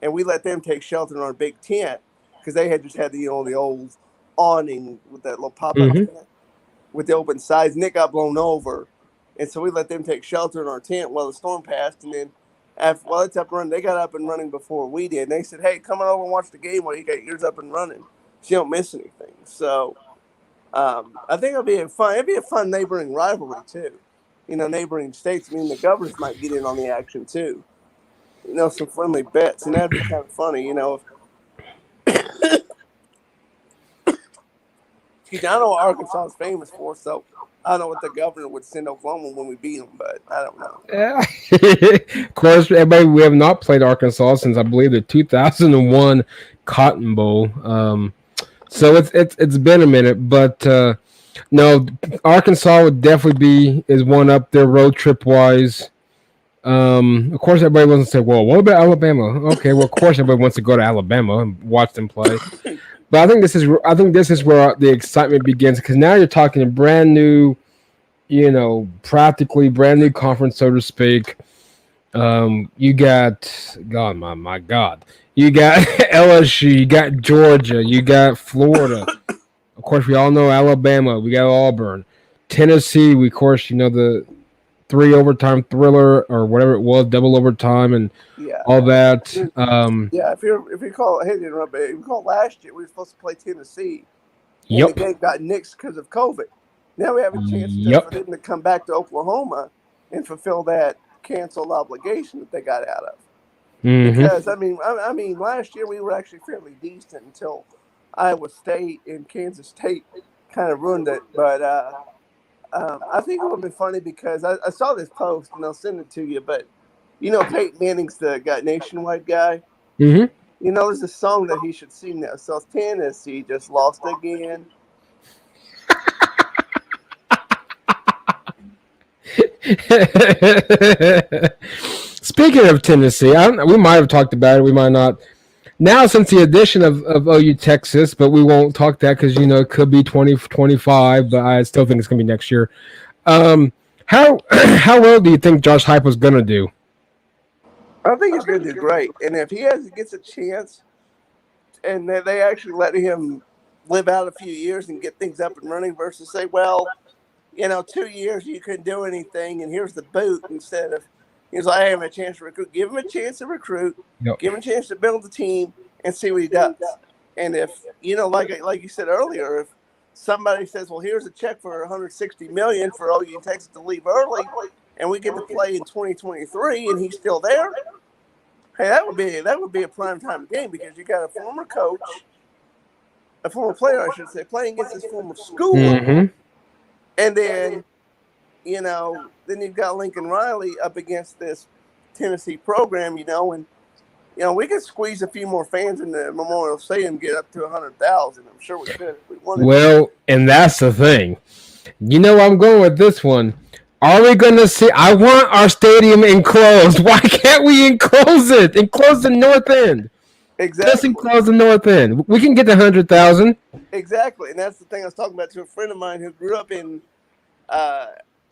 and we let them take shelter in our big tent, because they had just had the old awning with that little pop-up tent with the open sides, and it got blown over. And so we let them take shelter in our tent while the storm passed. And then while it's up and running, they got up and running before we did. And they said, hey, come on over and watch the game while you got yours up and running, so you don't miss anything. So I think it'd be a fun neighboring rivalry too. Neighboring states. I mean, the governors might get in on the action too. Some friendly bets, and that'd be kind of funny. I know what Arkansas is famous for, so I don't know what the governor would send Oklahoma when we beat them, but I don't know. Yeah. Of course, everybody, we have not played Arkansas since, I believe, the 2001 Cotton Bowl. So it's been a minute, but no, Arkansas would definitely is one up there road trip wise. Of course, everybody wants to say, "Well, what about Alabama?" Okay, well, of course, everybody wants to go to Alabama and watch them play. But I think this is where the excitement begins, because now you're talking a brand new, practically brand new conference, so to speak. You got my God, you got LSU, you got Georgia, you got Florida. Of course, we all know Alabama. We got Auburn, Tennessee. We, of course, the 3 overtime thriller or whatever it was, double overtime, and all that. If you recall, I hate to interrupt, but if you recall last year we were supposed to play Tennessee. Yep. And the game got nixed because of COVID. Now we have a chance for them to come back to Oklahoma and fulfill that canceled obligation that they got out of. Mm-hmm. Because I mean, last year we were actually fairly decent until Iowa State and Kansas State kind of ruined it. But I think it would be funny, because I saw this post, and I'll send it to you. But Peyton Manning's the nationwide guy. Mm-hmm. There's a song that he should sing now. So Tennessee just lost again. Speaking of Tennessee, we might have talked about it. We might not. Now, since the addition of OU Texas, but we won't talk that because, it could be 2025, but I still think it's going to be next year. How well do you think Josh Heupel is going to do? I think he's going to do great. And if he gets a chance, and they actually let him live out a few years and get things up and running, versus say, well, 2 years you couldn't do anything, and here's the boot, instead of, he's like, I have a chance to recruit. Give him a chance to recruit. Yep. Give him a chance to build the team and see what he does. And if, like you said earlier, if somebody says, well, here's a check for $160 million for OU Texas to leave early, and we get to play in 2023, and he's still there, hey, that would be a primetime game, because you got a former coach, a former player, I should say, playing against his former school, and then then you've got Lincoln Riley up against this Tennessee program, and we could squeeze a few more fans in the Memorial Stadium, get up to 100,000. I'm sure we could if we wanted. Well, and that's the thing. I'm going with this one. Are we going to see? I want our stadium enclosed. Why can't we enclose it? Enclose the north end. Exactly. Just enclose the north end. We can get to 100,000. Exactly, and that's the thing I was talking about to a friend of mine who grew up in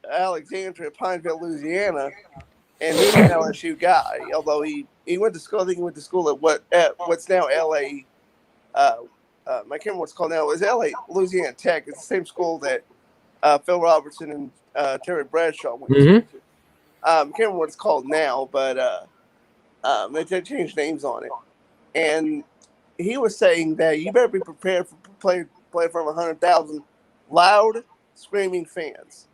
Alexandria, Pineville, Louisiana, and he's an LSU guy. Although he went to school, I think he went to school at what's now LA. I can't remember what's called now. It was LA Louisiana Tech. It's the same school that Phil Robertson and Terry Bradshaw went to. I can't remember what it's called now, but they changed names on it. And he was saying that you better be prepared for play from 100,000 loud, screaming fans.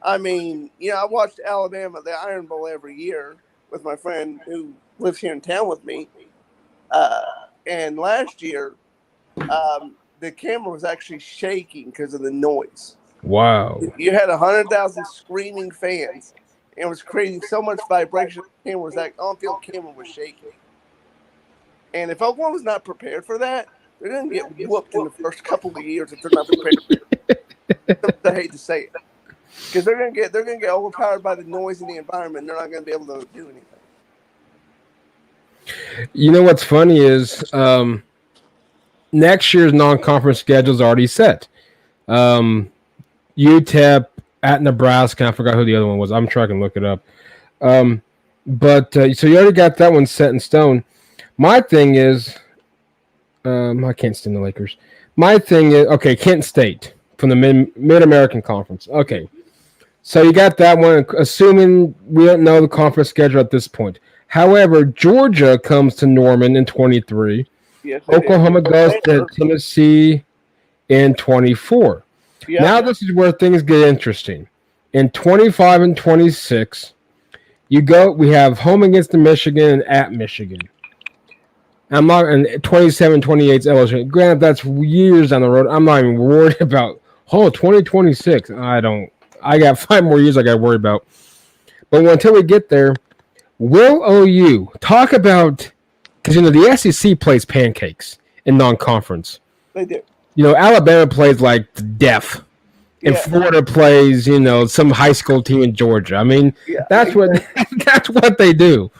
I mean, I watched Alabama, the Iron Bowl every year with my friend who lives here in town with me. Uh, and last year, the camera was actually shaking because of the noise. Wow. You had 100,000 screaming fans, and it was creating so much vibration. The camera was on-field camera was shaking. And if Oklahoma's not prepared for that, they're going to get whooped in the first couple of years if they're not prepared. I hate to say it, because they're going to get overpowered by the noise and the environment. And they're not going to be able to do anything. You know what's funny is next year's non-conference schedule is already set. UTEP at Nebraska. I forgot who the other one was. I'm trying to look it up. But so you already got that one set in stone. My thing is, I can't stand the Lakers. My thing is, okay, Kent State from the Mid-American Conference. Okay, so you got that one, assuming we don't know the conference schedule at this point. However, Georgia comes to Norman in 23. Yes, Oklahoma goes to Tennessee in 24. Yep. Now this is where things get interesting. In 25 and 26, we have home against the Michigan and at Michigan. I'm not in 27, 28 LSU. Granted, that's years down the road. I'm not even worried about 2026. I got 5 more years I got to worry about. But until we get there, will OU talk about, because the SEC plays pancakes in non-conference. They do. Alabama plays like death, and Florida plays some high school team in Georgia. I mean, that's what they do.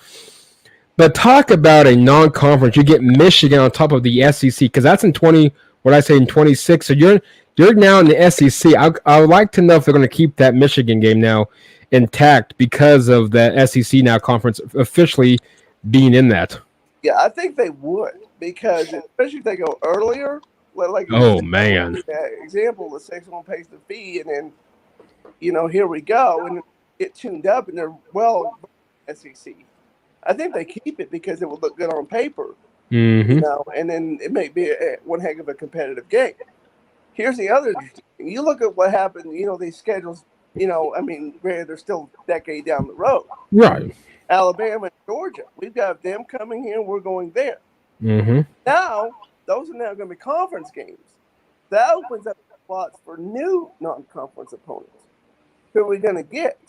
But talk about a non-conference. You get Michigan on top of the SEC, because that's in 26. So you're now in the SEC. I would like to know if they're going to keep that Michigan game now intact because of the SEC now conference officially being in that. Yeah, I think they would, because especially if they go earlier. Man! Example: the 6-1 pays the fee, and then here we go, and get tuned up, and they're SEC. I think they keep it because it would look good on paper, and then it may be one heck of a competitive game. Here's the other thing. You look at what happened, these schedules, granted, they're still a decade down the road. Right. Alabama and Georgia, we've got them coming here, we're going there. Now, those are now going to be conference games. That opens up slots for new non-conference opponents. Who are we going to get?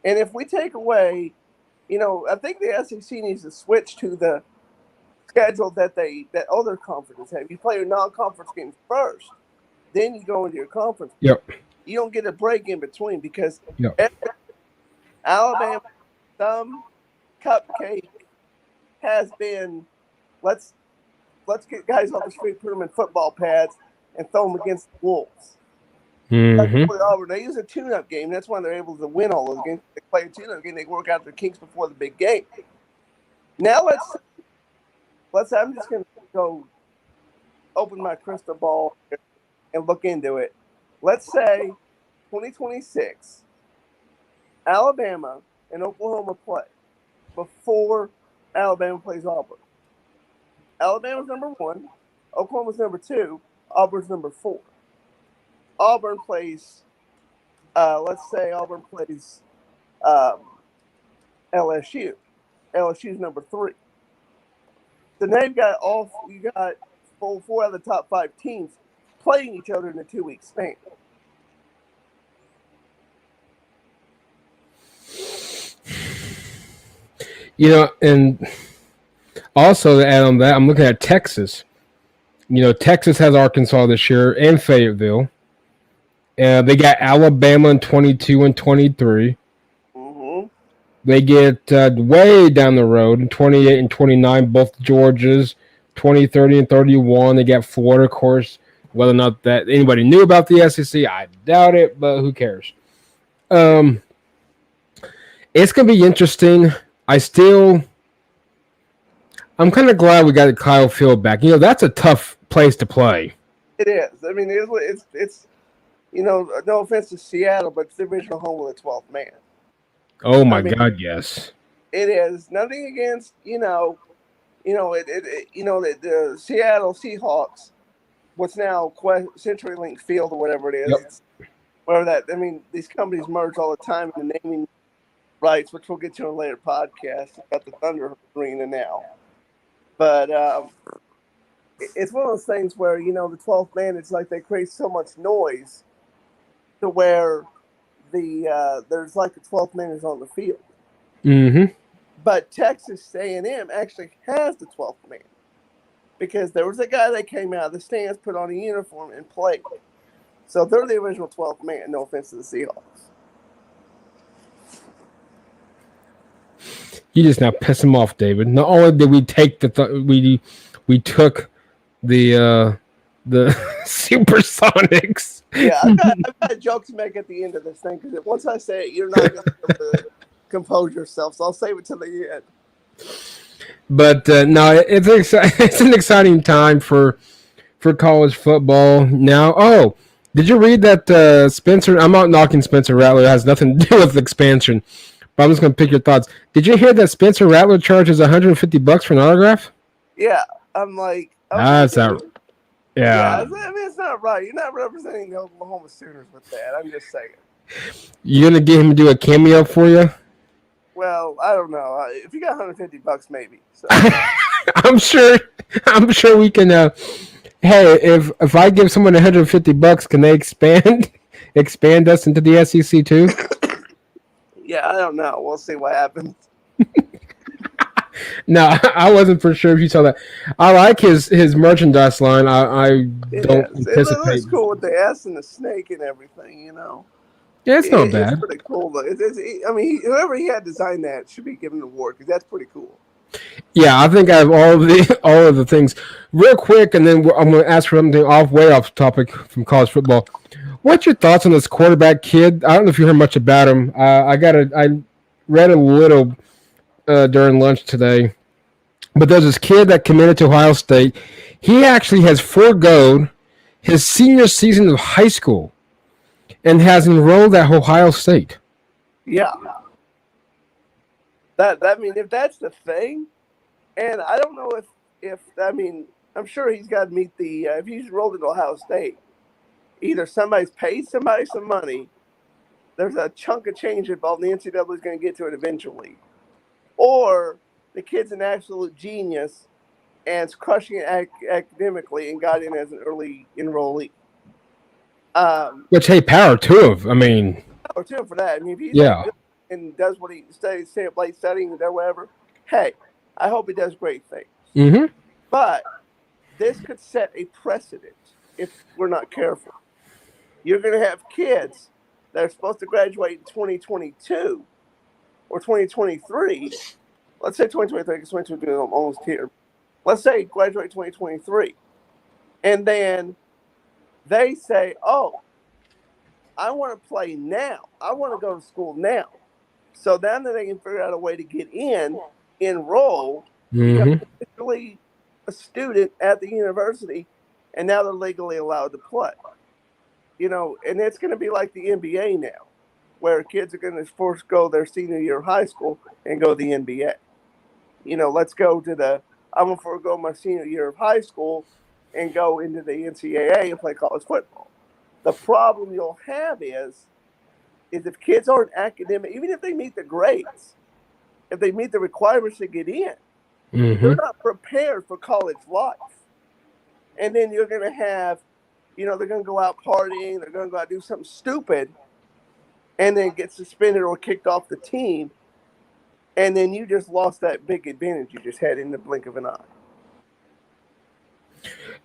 And if we take away, I think the SEC needs to switch to the schedule that other conferences have. You play your non-conference games first, then you go into your conference. Yep. You don't get a break in between, because Alabama, some cupcake has been, let's get guys off the street, put them in football pads, and throw them against the Wolves. Auburn, they use a tune-up game. That's why they're able to win all those games. They play a tune-up game. They work out their kinks before the big game. Now I'm just going to go open my crystal ball and look into it. Let's say 2026, Alabama and Oklahoma play before Alabama plays Auburn. Alabama's number 1, Oklahoma's number 2, Auburn's number 4. Auburn plays, let's say Auburn plays LSU. LSU's number 3. So now you got 4 out of the top 5 teams playing each other in a 2-week span. And also to add on that, I'm looking at Texas. Texas has Arkansas this year and Fayetteville. They got Alabama in 22 and 23. They get way down the road in 28 and 29, both Georgias, 20, 30, and 31. They got Florida, of course. Whether or not that anybody knew about the SEC, I doubt it, but who cares? It's going to be interesting. I'm kind of glad we got Kyle Field back. That's a tough place to play. It is. I mean, it's no offense to Seattle, but it's the original home of the 12th man. Oh, my God, yes. It is. Nothing against, The Seattle Seahawks, what's now CenturyLink Field or whatever it is. Yep. It's whatever that. I mean, these companies merge all the time in the naming rights, which we'll get to in a later podcast about the Thunder Arena now. But it's one of those things where, the 12th man, it's like they create so much noise to where there's like the 12th man is on the field. Mm-hmm. But Texas A&M actually has the 12th man because there was a guy that came out of the stands, put on a uniform, and played. So they're the original 12th man, no offense to the Seahawks. You just now piss him off, David. Not only did we take we took the Supersonics. Yeah, I've got a joke to make at the end of this thing because once I say it, you're not going to be able to compose yourself. So I'll save it till the end. But no, it's an exciting time for college football now. Oh, did you read that Spencer? I'm not knocking Spencer Rattler. It has nothing to do with expansion. But I'm just going to pick your thoughts. Did you hear that Spencer Rattler charges $150 for an autograph? Yeah, I'm like, that's out. Yeah. I mean, it's not right. You're not representing the Oklahoma Sooners with that. I'm just saying. You gonna get him to do a cameo for you? Well, I don't know. If you got $150, maybe. So. I'm sure we can. Hey, if I give someone $150, can they expand us into the SEC too? Yeah, I don't know. We'll see what happens. No, I wasn't for sure if you saw that. I like his merchandise line. I don't anticipate. It looks cool with the S and the snake and everything, Yeah, it's not bad. It's pretty cool. I mean, whoever he had designed that should be given an award because that's pretty cool. Yeah, I think I have all of the things real quick, and then I'm going to ask for something way off topic from college football. What's your thoughts on this quarterback kid? I don't know if you heard much about him. I read a little during lunch today, but there's this kid that committed to Ohio State. He actually has foregoed his senior season of high school and has enrolled at Ohio State. Yeah. I mean, if that's the thing, and I don't know if I'm sure he's got to meet if he's enrolled at Ohio State, either somebody's paid somebody some money, there's a chunk of change involved, and the NCAA is going to get to it eventually, or the kid's an absolute genius and is crushing it academically and got in as an early enrollee. Which, hey, power to him. I mean, power to him for that. I mean, if he's good and does what he stay up late studying or whatever, hey, I hope he does great things. Mm-hmm. But this could set a precedent if we're not careful. You're going to have kids that are supposed to graduate in 2022 or 2023. Let's say 2023 because 2023 is almost here. Let's say graduate 2023. And then they say, oh, I want to play now. I want to go to school now. So then they can figure out a way to get enroll, become officially a student at the university, and now they're legally allowed to play. And it's going to be like the NBA now, where kids are going to forego their senior year of high school and go to the NBA. Let's go to I'm going to forego my senior year of high school and go into the NCAA and play college football. The problem you'll have is if kids aren't academic, even if they meet the grades, if they meet the requirements to get in, they're not prepared for college life. And then you're going to have, they're going to go out partying, they're going to go out do something stupid, and then get suspended or kicked off the team. And then you just lost that big advantage you just had in the blink of an eye.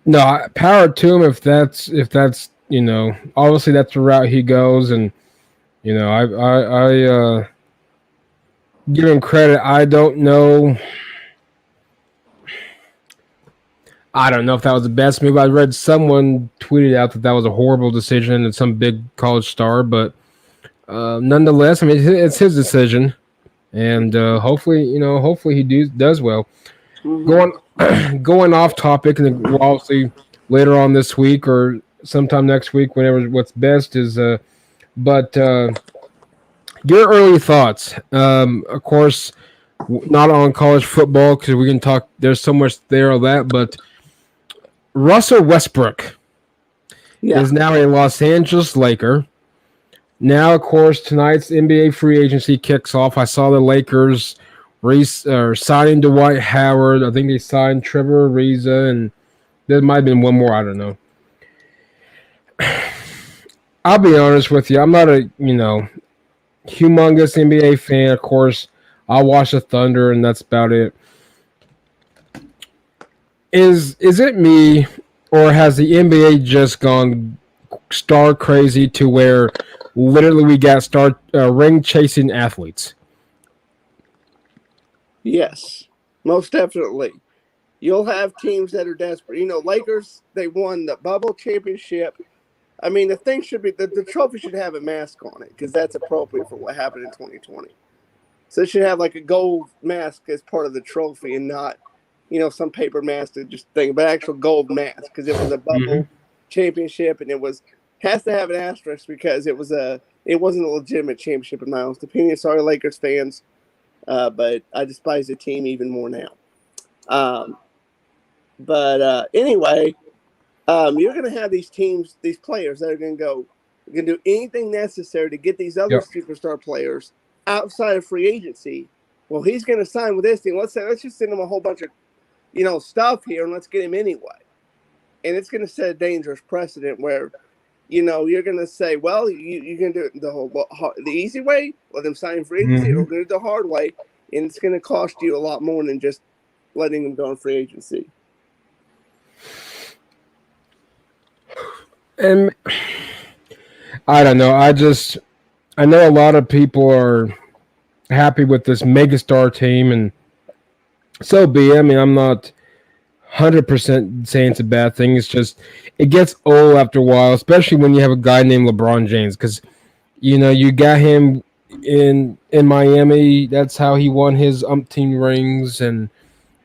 No, power to him if that's obviously that's the route he goes, and I give him credit. I don't know if that was the best move. I read someone tweeted out that was a horrible decision and some big college star, but nonetheless, I mean it's his decision, and hopefully he does well. Going off topic, and then obviously later on this week or sometime next week, whenever what's best is. But your early thoughts. Of course, Not on college football because we can talk. There's so much there of that, but Russell Westbrook Yeah. is now a Los Angeles Laker. Now, of course, tonight's NBA free agency kicks off. I saw the Lakers signing Dwight Howard. I think they signed Trevor Ariza, and there might have been one more. I don't know. I'll be honest with you. I'm not a humongous NBA fan. Of course, I'll watch the Thunder, and that's about it. Is it me, or has the NBA just gone star crazy to where literally we got star ring chasing athletes? Yes, most definitely. You'll have teams that are desperate. Lakers, they won the bubble championship. I mean, the thing should be the trophy should have a mask on it because that's appropriate for what happened in 2020. So it should have like a gold mask as part of the trophy and not, some paper mask to just think, but actual gold mask because it was a bubble championship and has to have an asterisk because it wasn't a legitimate championship in my honest opinion. Sorry, Lakers fans, but I despise the team even more now. But anyway. You're going to have these teams, these players that are going to do anything necessary to get these other superstar players outside of free agency. Well, he's going to sign with this team. Let's just send him a whole bunch of, stuff here and let's get him anyway. And it's going to set a dangerous precedent where, you're going to say, well, you're going to do it the easy way, let them sign free agency, or do it the hard way, and it's going to cost you a lot more than just letting them go in free agency. And I don't know. I know a lot of people are happy with this megastar team, and so be it. I mean, I'm not 100% saying it's a bad thing. It's just it gets old after a while, especially when you have a guy named LeBron James, because you got him in Miami. That's how he won his umpteen rings, and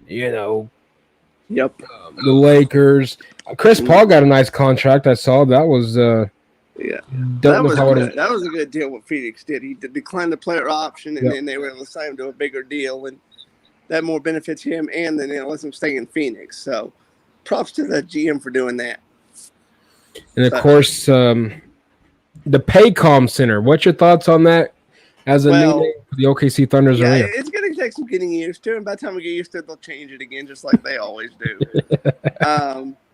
Yep. The Lakers. Chris Paul got a nice contract. I saw that was that was a good deal what Phoenix did. He declined the player option, and then they were able to sign him to a bigger deal, and that more benefits him, and then it lets him stay in Phoenix. So, props to the GM for doing that. And of course, the Paycom Center. What's your thoughts on that? As a new name for the OKC Thunder's arena. It's going to take some getting used to, and by the time we get used to it, they'll change it again, just like they always do.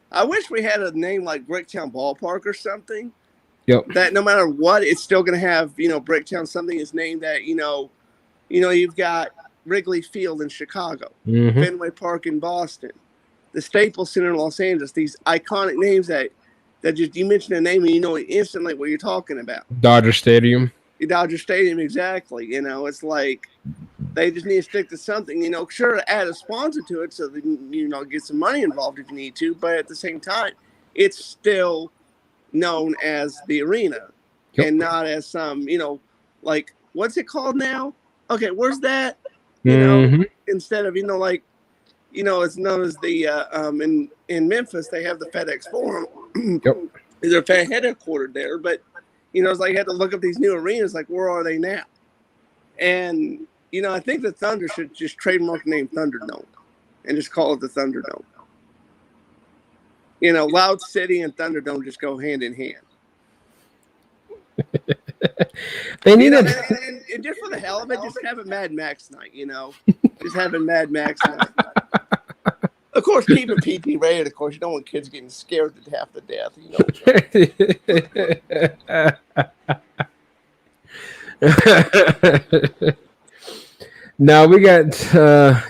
I wish we had a name like Bricktown Ballpark or something. Yep. That no matter what, it's still going to have, Bricktown, something is named that, you've got Wrigley Field in Chicago, Fenway Park in Boston, the Staples Center in Los Angeles, these iconic names that just, you mention a name and you know instantly what you're talking about. Dodger Stadium, exactly. It's like they just need to stick to something, sure, add a sponsor to it so that, get some money involved if you need to, but at the same time, it's still known as the arena and not as some, like, what's it called now? Okay, where's that? Instead of, it's known as the, in Memphis, they have the FedEx Forum. They're headquartered there, but, it's like you had to look up these new arenas, like, where are they now? And, I think the Thunder should just trademark the name Thunderdome and just call it the Thunderdome. Loud City and Thunderdome just go hand in hand. They need and just for the hell of it, just have a Mad Max night, Just have a Mad Max night. Of course, keep it PG rated. Of course, you don't want kids getting scared to half to death, Now we got.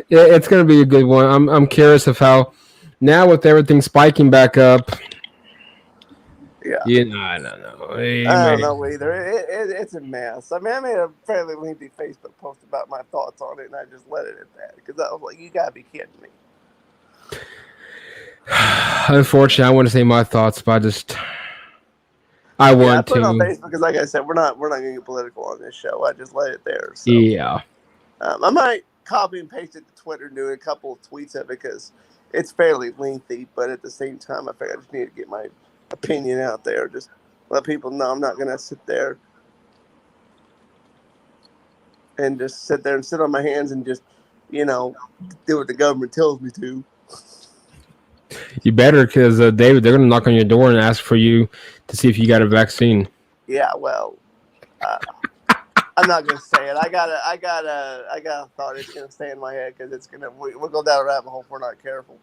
It's going to be a good one. I'm curious of how now with everything spiking back up. Yeah. I don't know. I don't know either. It's a mess. I mean, I made a fairly lengthy Facebook post about my thoughts on it, and I just let it at that because I was like, "You gotta be kidding me." Unfortunately, I want to say my thoughts, but I want to. I put it on Facebook because, like I said, we're not going to get political on this show. I just let it there. So. Yeah. I might copy and paste it to Twitter and do a couple of tweets of it because it's fairly lengthy, but at the same time, I think I just need to get my opinion out there. Just let people know I'm not going to sit there and just sit there and sit on my hands and just, do what the government tells me to. You better, because David, they're going to knock on your door and ask for you to see if you got a vaccine. Yeah, well, I'm not gonna say it. I got a thought. It's gonna stay in my head because we'll go down a rabbit hole if we're not careful.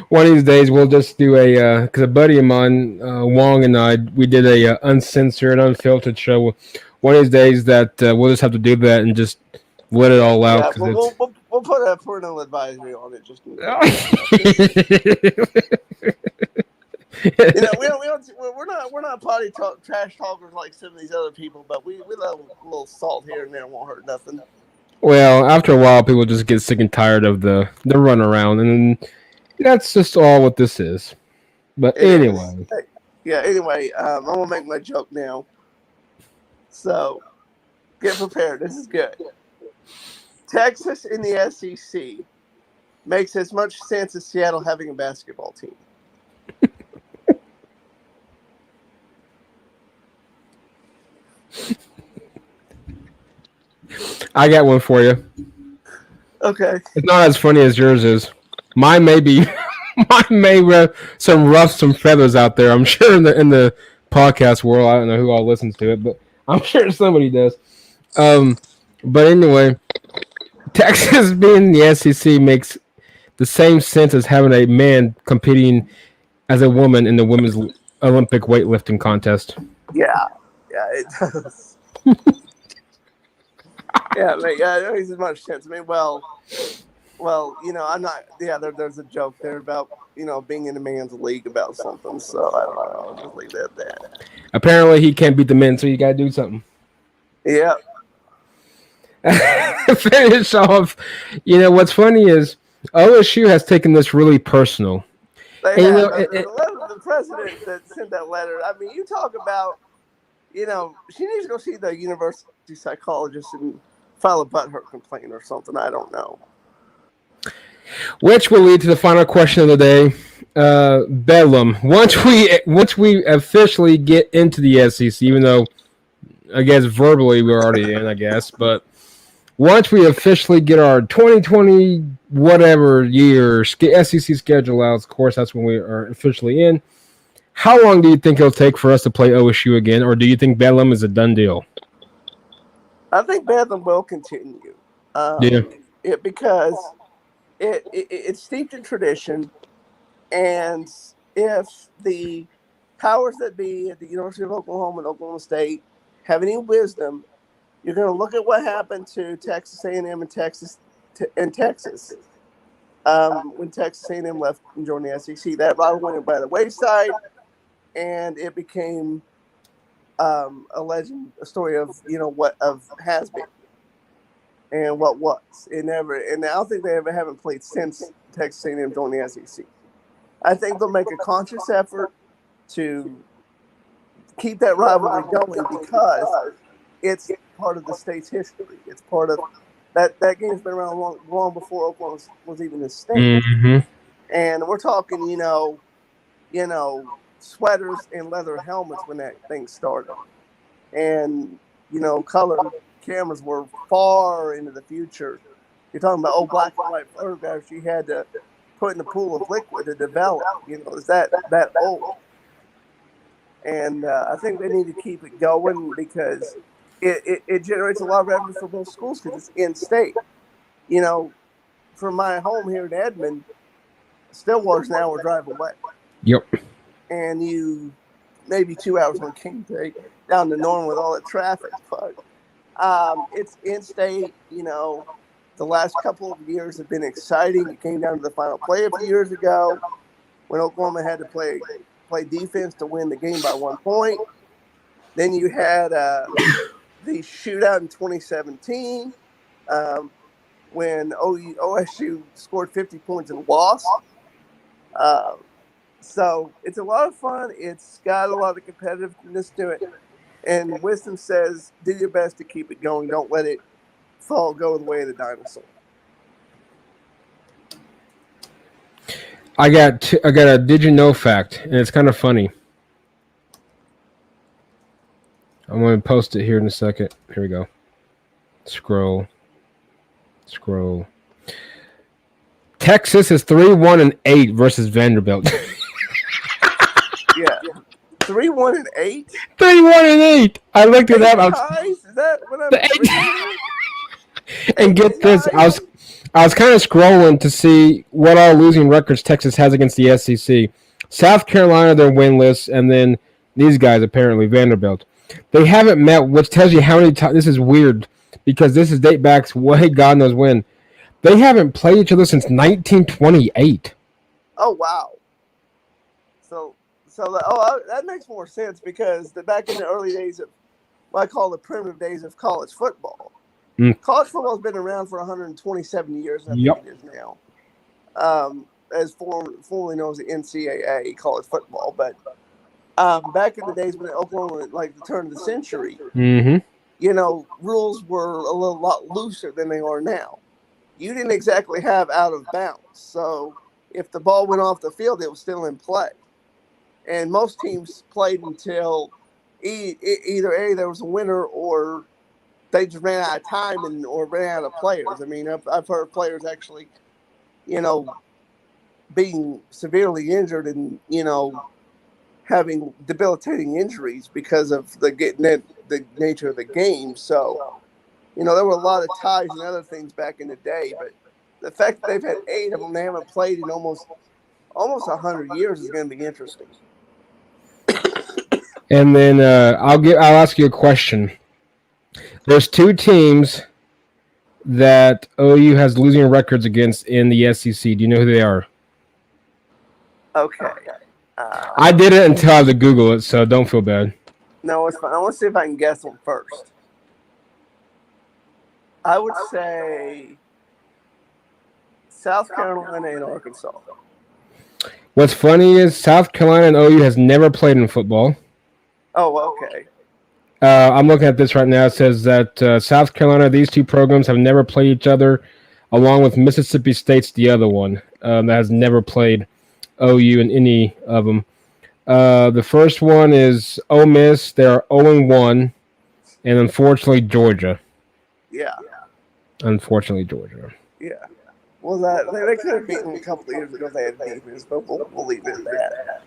One of these days, we'll just do because a buddy of mine, Wong, and I, we did a uncensored, unfiltered show. One of these days that we'll just have to do that and just let it all out. Yeah, we'll put a parental advisory on it. Just we're not potty trash talkers like some of these other people, but we love a little salt here and there. Won't hurt nothing. Well, after a while, people just get sick and tired of the run around, and that's just all what this is. But anyway. Anyway, I'm going to make my joke now. So, get prepared. This is good. Texas in the SEC makes as much sense as Seattle having a basketball team. I got one for you. Okay. It's not as funny as yours is. Mine may have some feathers out there. I'm sure in the podcast world, I don't know who all listens to it, but I'm sure somebody does. But anyway, Texas being in the SEC makes the same sense as having a man competing as a woman in the women's Olympic weightlifting contest. Yeah, it does. It makes as much sense. I mean, well, I'm not. Yeah, there's a joke there about being in a man's league about something. So I don't know. I'll just leave it at that. Apparently, he can't beat the men, so you gotta do something. Yeah. Finish off. What's funny is OSU has taken this really personal. They have. The president that sent that letter. I mean, you talk about. She needs to go see the university psychologist and file a butthurt complaint or something. I don't know. Which will lead to the final question of the day. Bedlam. Once we officially get into the SEC, even though I guess verbally we're already in, I guess, but once we officially get our 2020 whatever year SEC schedule out, of course, that's when we are officially in. How long do you think it'll take for us to play OSU again, or do you think Bedlam is a done deal? I think Bedlam will continue. Because it's steeped in tradition, and if the powers that be at the University of Oklahoma and Oklahoma State have any wisdom, you're going to look at what happened to Texas A&M and Texas when Texas A&M left and joined the SEC. That rivalry went by the wayside. And it became a legend, a story of what has been and what was. And I don't think they haven't played since Texas A&M joined the SEC. I think they'll make a conscious effort to keep that rivalry going because it's part of the state's history. It's part of that game's been around long before Oklahoma was even a state. Mm-hmm. And we're talking, sweaters and leather helmets when that thing started. And, color cameras were far into the future. You're talking about old black and white photographs you had to put in a pool of liquid to develop. It's that old. And I think they need to keep it going because it generates a lot of revenue for both schools because it's in-state. From my home here in Edmond, Stillwater's an hour drive away. Yep. And you maybe 2 hours on King Day down to Norman with all the traffic. But it's in-state. The last couple of years have been exciting. It came down to the final play a few years ago when Oklahoma had to play defense to win the game by 1 point. Then you had the shootout in 2017 when OSU scored 50 points and lost. So it's a lot of fun. It's got a lot of competitiveness to it. And wisdom says, do your best to keep it going. Don't let it go the way of the dinosaur. I got a did you know fact, and it's kind of funny. I'm going to post it here in a second. Here we go. Scroll. Texas is 3-1-8 versus Vanderbilt. Yeah. 3-1-8. 3-1-8. I looked at that. Ties? Is that what I'm reading? And get this, I was kind of scrolling to see what all losing records Texas has against the SEC. South Carolina, they're winless, and then these guys apparently Vanderbilt. They haven't met, which tells you how many times. This is weird because this is date back to way God knows when. They haven't played each other since 1928. Oh wow! So that makes more sense because back in the early days of what I call the primitive days of college football. College football has been around for 127 years, I think it is now. As formerly known as the NCAA, college football. But back in the days when Oklahoma, like the turn of the century, rules were a lot looser than they are now. You didn't exactly have out of bounds. So if the ball went off the field, it was still in play. And most teams played until either there was a winner or they just ran out of time or ran out of players. I mean, I've heard players actually, being severely injured and, having debilitating injuries because of the nature of the game. So, there were a lot of ties and other things back in the day. But the fact that they've had 8 of them, they haven't played in almost 100 years is going to be interesting. And then I'll ask you a question. There's 2 teams that OU has losing records against in the SEC. Do you know who they are? Okay. I did it until I had to Google it, so don't feel bad. No, it's fine. I want to see if I can guess them first. I would say South Carolina and Arkansas. What's funny is South Carolina and OU has never played in football. Oh, okay. I'm looking at this right now. It says that South Carolina, these 2 programs have never played each other, along with Mississippi State's the other one that has never played OU in any of them. The first one is Ole Miss. They're 0-1, and unfortunately, Georgia. Yeah. Unfortunately, Georgia. Yeah. Well, they could have beaten a couple of years ago if they had defense, but we'll leave it at that.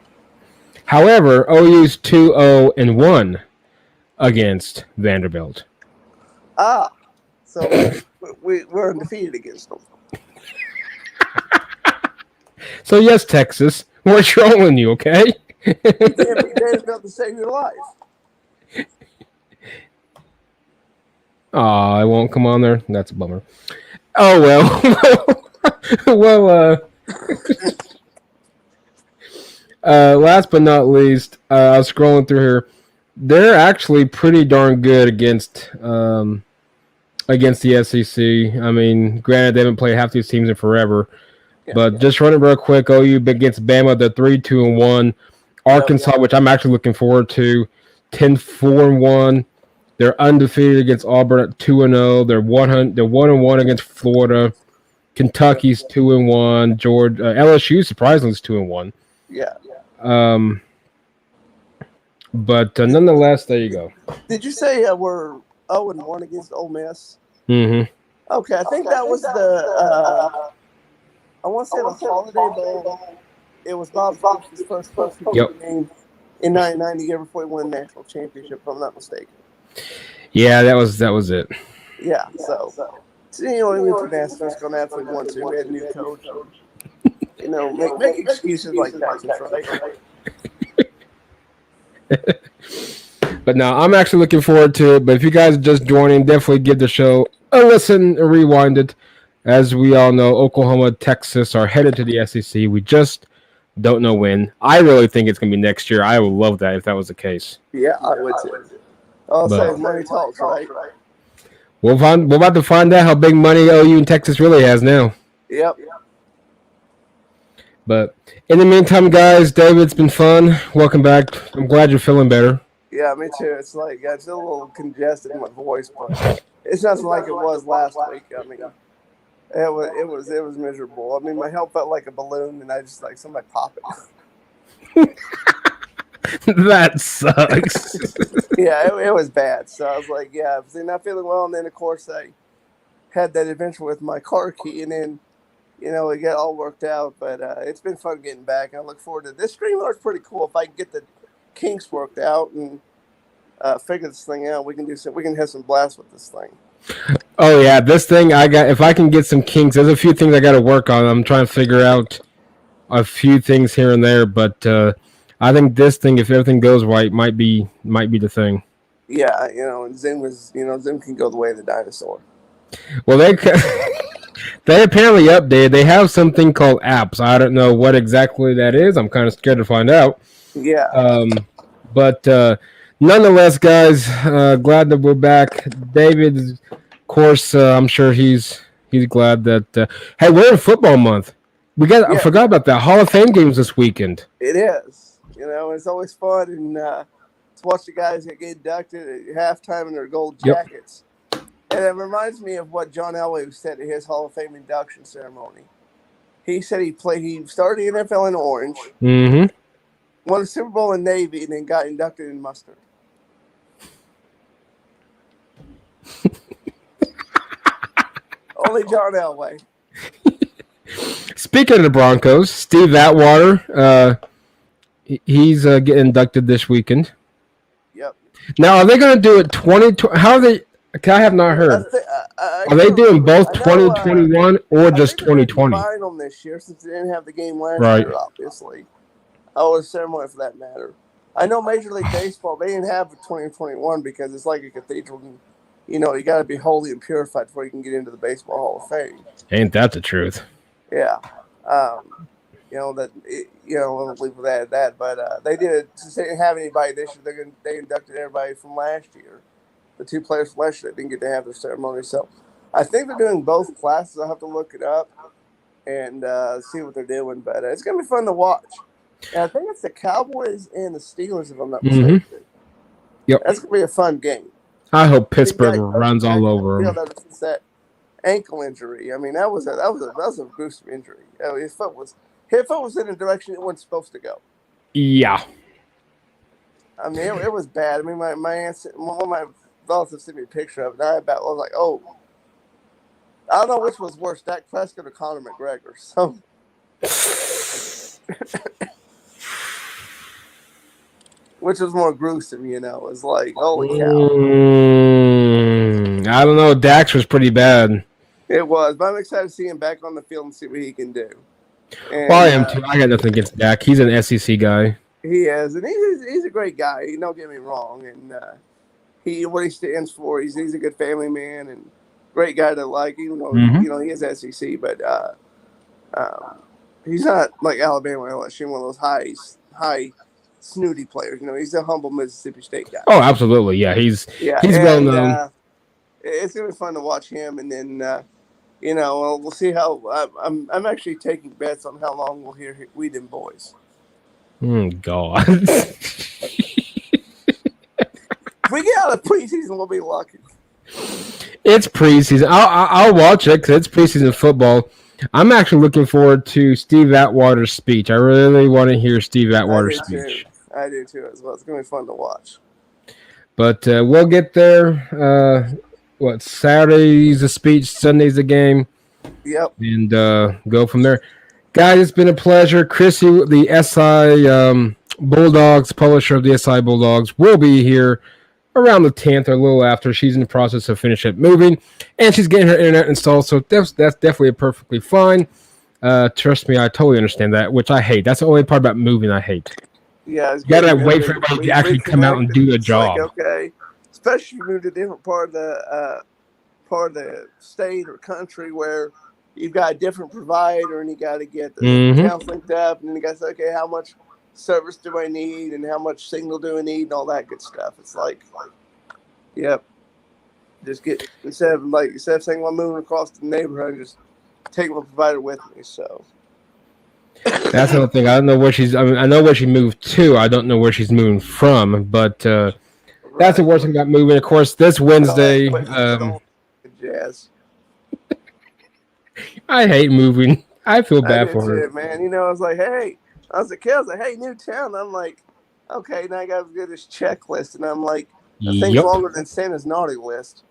However, OU's 2-0-1 against Vanderbilt. So we're undefeated against them. So yes, Texas, we're trolling you, okay? Vanderbilt to save your life. Aw, I won't come on there. That's a bummer. Oh well. Last but not least, I was scrolling through here. They're actually pretty darn good against the SEC. I mean, granted, they haven't played half these teams in forever. But just running real quick, OU against Bama, they're 3-2-1. Arkansas, which I'm actually looking forward to, 10-4-1. They're undefeated against Auburn at 2-0. They're 1-1 against Florida. Kentucky's 2-1. Georgia, LSU surprisingly is 2-1. Yeah. But nonetheless, there you go. Did you say we're 0-1 against Ole Miss? Mm-hmm. Okay, I think that was the. I want to say the Holiday Bowl. It was Bob Fox's first game in 1990, year before he won the national championship, if I'm not mistaken. Yeah, that was it. Yeah, so international's going to absolutely want to. We had a new coach. Make excuses like that, right? But no, I'm actually looking forward to it. But if you guys are just joining, definitely give the show a listen and rewind it. As we all know, Oklahoma, Texas are headed to the SEC. We just don't know when. I really think it's going to be next year. I would love that if that was the case. Yeah, I would too. Also, money talks, right? We're about to find out how big money OU and Texas really has now. Yep. But in the meantime, guys, David, it's been fun. Welcome back. I'm glad you're feeling better. Yeah, me too. It's like it's a little congested in my voice, but it's nothing like it was last week. I mean, it was miserable. I mean, my health felt like a balloon, and I just like somebody pop it. That sucks. Yeah, it was bad. So I was like, yeah, I was not feeling well. And then, of course, I had that adventure with my car key. And then, it got all worked out. But it's been fun getting back. And I look forward to it. This StreamYard's pretty cool. If I can get the kinks worked out and figure this thing out, we can have some blast with this thing. Oh yeah, this thing if I can get some kinks, there's a few things I got to work on. I'm trying to figure out a few things here and there, but I think this thing, if everything goes right, might be the thing. Yeah, and Zim can go the way of the dinosaur. Well, they apparently updated. They have something called apps. I don't know what exactly that is. I'm kind of scared to find out. Yeah. But nonetheless, guys, glad that we're back. David, of course, I'm sure he's glad that. Hey, we're in football month. I forgot about that. Hall of Fame games this weekend. It is. It's always fun and to watch the guys that get inducted at halftime in their gold jackets. Yep. And it reminds me of what John Elway said at his Hall of Fame induction ceremony. He said he started the NFL in orange, won a Super Bowl in navy, and then got inducted in mustard. Only John Elway. Speaking of the Broncos, Steve Atwater, he's getting inducted this weekend. Yep. Now, are they going to do it 2020? How are they? I have not heard. Are they doing both 2021 or just 2020? Fine on this year since they didn't have the game last year, obviously. Oh, a ceremony for that matter. I know Major League Baseball, they didn't have 2021 because it's like a cathedral. And, you got to be holy and purified before you can get into the Baseball Hall of Fame. Ain't that the truth? Yeah. We'll leave with that. But they did, since they didn't have anybody this year, they inducted everybody from last year. The two players from last year that didn't get to have their ceremony. So I think they're doing both classes. I'll have to look it up and see what they're doing. But it's going to be fun to watch. And I think it's the Cowboys and the Steelers, if I'm not mistaken. Yep. That's going to be a fun game. I hope Pittsburgh runs all over him. That ankle injury. I mean, that was a gruesome injury. His foot was in a direction it wasn't supposed to go. Yeah. I mean, it was bad. I mean, my aunt, one of my relatives sent me a picture of it. And I was like, oh, I don't know which was worse, Dak Prescott or Conor McGregor. So. Which was more gruesome, It's like, holy cow. I don't know. Dax was pretty bad. It was, but I'm excited to see him back on the field and see what he can do. And, I am too. I got nothing against Dak. He's an SEC guy. He is, and he's a great guy. Don't get me wrong. And what he stands for, he's a good family man and great guy to like. Even though he is SEC, but he's not like Alabama or LSU, one of those high snooty players. He's a humble Mississippi State guy. Oh, absolutely, yeah. He's well known. It's gonna be fun to watch him, and then we'll see how. I'm actually taking bets on how long we'll hear "We Them Boys." God. If we get out of preseason, we'll be lucky. It's preseason. I'll watch it because it's preseason football. I'm actually looking forward to Steve Atwater's speech. I really want to hear Steve Atwater's speech. I do too as well. It's going to be fun to watch. But we'll get there. Saturday's the speech, Sunday's the game. Yep. And go from there. Guys, it's been a pleasure. Chrissy, the SI Bulldogs, publisher of the SI Bulldogs, will be here around the 10th or a little after. She's in the process of finishing up moving, and she's getting her internet installed, so that's definitely perfectly fine. Trust me, I totally understand that, which I hate. That's the only part about moving I hate. Yeah, you gotta wait for everybody to actually come out and do the job. Like, okay, especially if you move to a different part of the state or country where you've got a different provider and you got to get the accounts linked up, and then you got to say, okay, how much service do I need and how much signal do I need and all that good stuff. It's like, yep. Just get instead of saying well, I'm moving across the neighborhood, just take my provider with me. So that's another thing. I don't know where I know where she moved to. I don't know where she's moving from, but that's the worst thing about moving. Of course, this Wednesday. Jazz. I hate moving. I feel bad for her. Man, I was like, hey. I was a kid. I was like, "Hey, new town." I'm like, okay, now I got to get this checklist, and I'm like, the thing's Yep. longer than Santa's naughty list.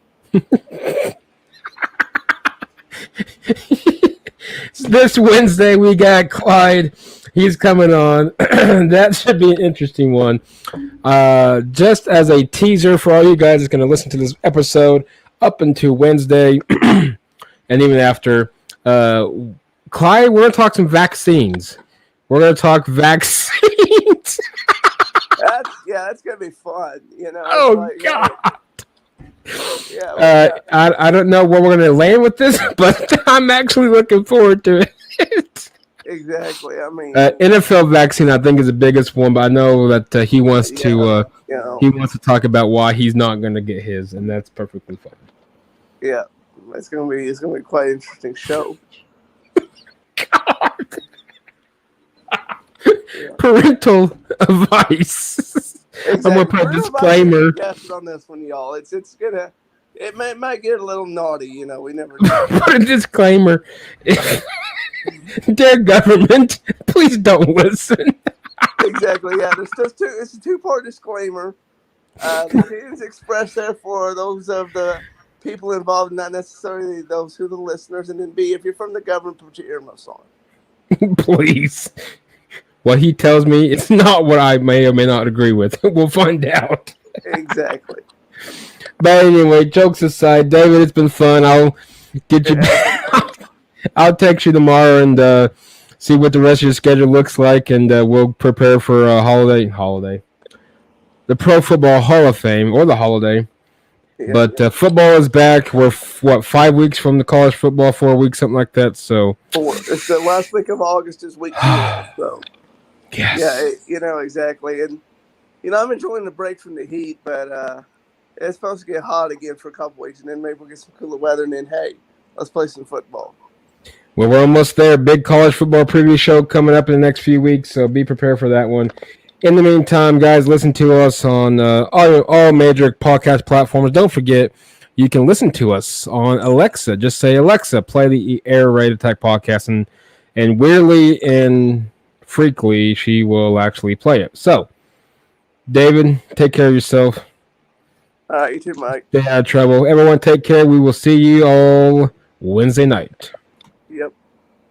This Wednesday we got Clyde. He's coming on. That should be an interesting one. Just as a teaser for all you guys that's going to listen to this episode up until Wednesday and even after, Clyde, we're going to talk some vaccines. We're going to talk vaccines. That's going to be fun. You know. Oh, God. Yeah. I don't know where we're going to land with this, but I'm actually looking forward to it. Exactly. I mean, NFL vaccine, I think, is the biggest one, but I know that he wants to. He wants to talk about why he's not going to get his, and that's perfectly fine. Yeah, it's gonna be quite an interesting show. God. Parental advice. Exactly. I'm gonna put a disclaimer. Yes, on this one, y'all. It might get a little naughty. You know, we never know. Put a disclaimer. Dear government, please don't listen. Exactly. Yeah, it's a two-part disclaimer. The views expressed there for those of the people involved, not necessarily those who are the listeners. And then B, if you're from the government, put your earmuffs on. Please. What he tells me, it's not what I may or may not agree with. We'll find out. Exactly. But anyway, jokes aside, David, it's been fun. I'll get you. I'll text you tomorrow and see what the rest of your schedule looks like, and we'll prepare for a holiday, the Pro Football Hall of Fame or the holiday. Yeah, but football is back. We're 5 weeks from the college football, 4 weeks, something like that. So 4. It's the last week of August is week 2. So yes. Yeah, exactly. And I'm enjoying the break from the heat, but it's supposed to get hot again for a couple weeks, and then maybe we'll get some cooler weather, and then hey, let's play some football. Well, we're almost there. Big college football preview show coming up in the next few weeks, so be prepared for that one. In the meantime, guys, listen to us on all major podcast platforms. Don't forget, you can listen to us on Alexa. Just say, Alexa, play the Air Raid Attack podcast, and weirdly and freakily, she will actually play it. So, David, take care of yourself. All right, you too, Mike. Stay out of trouble. Everyone, take care. We will see you all Wednesday night.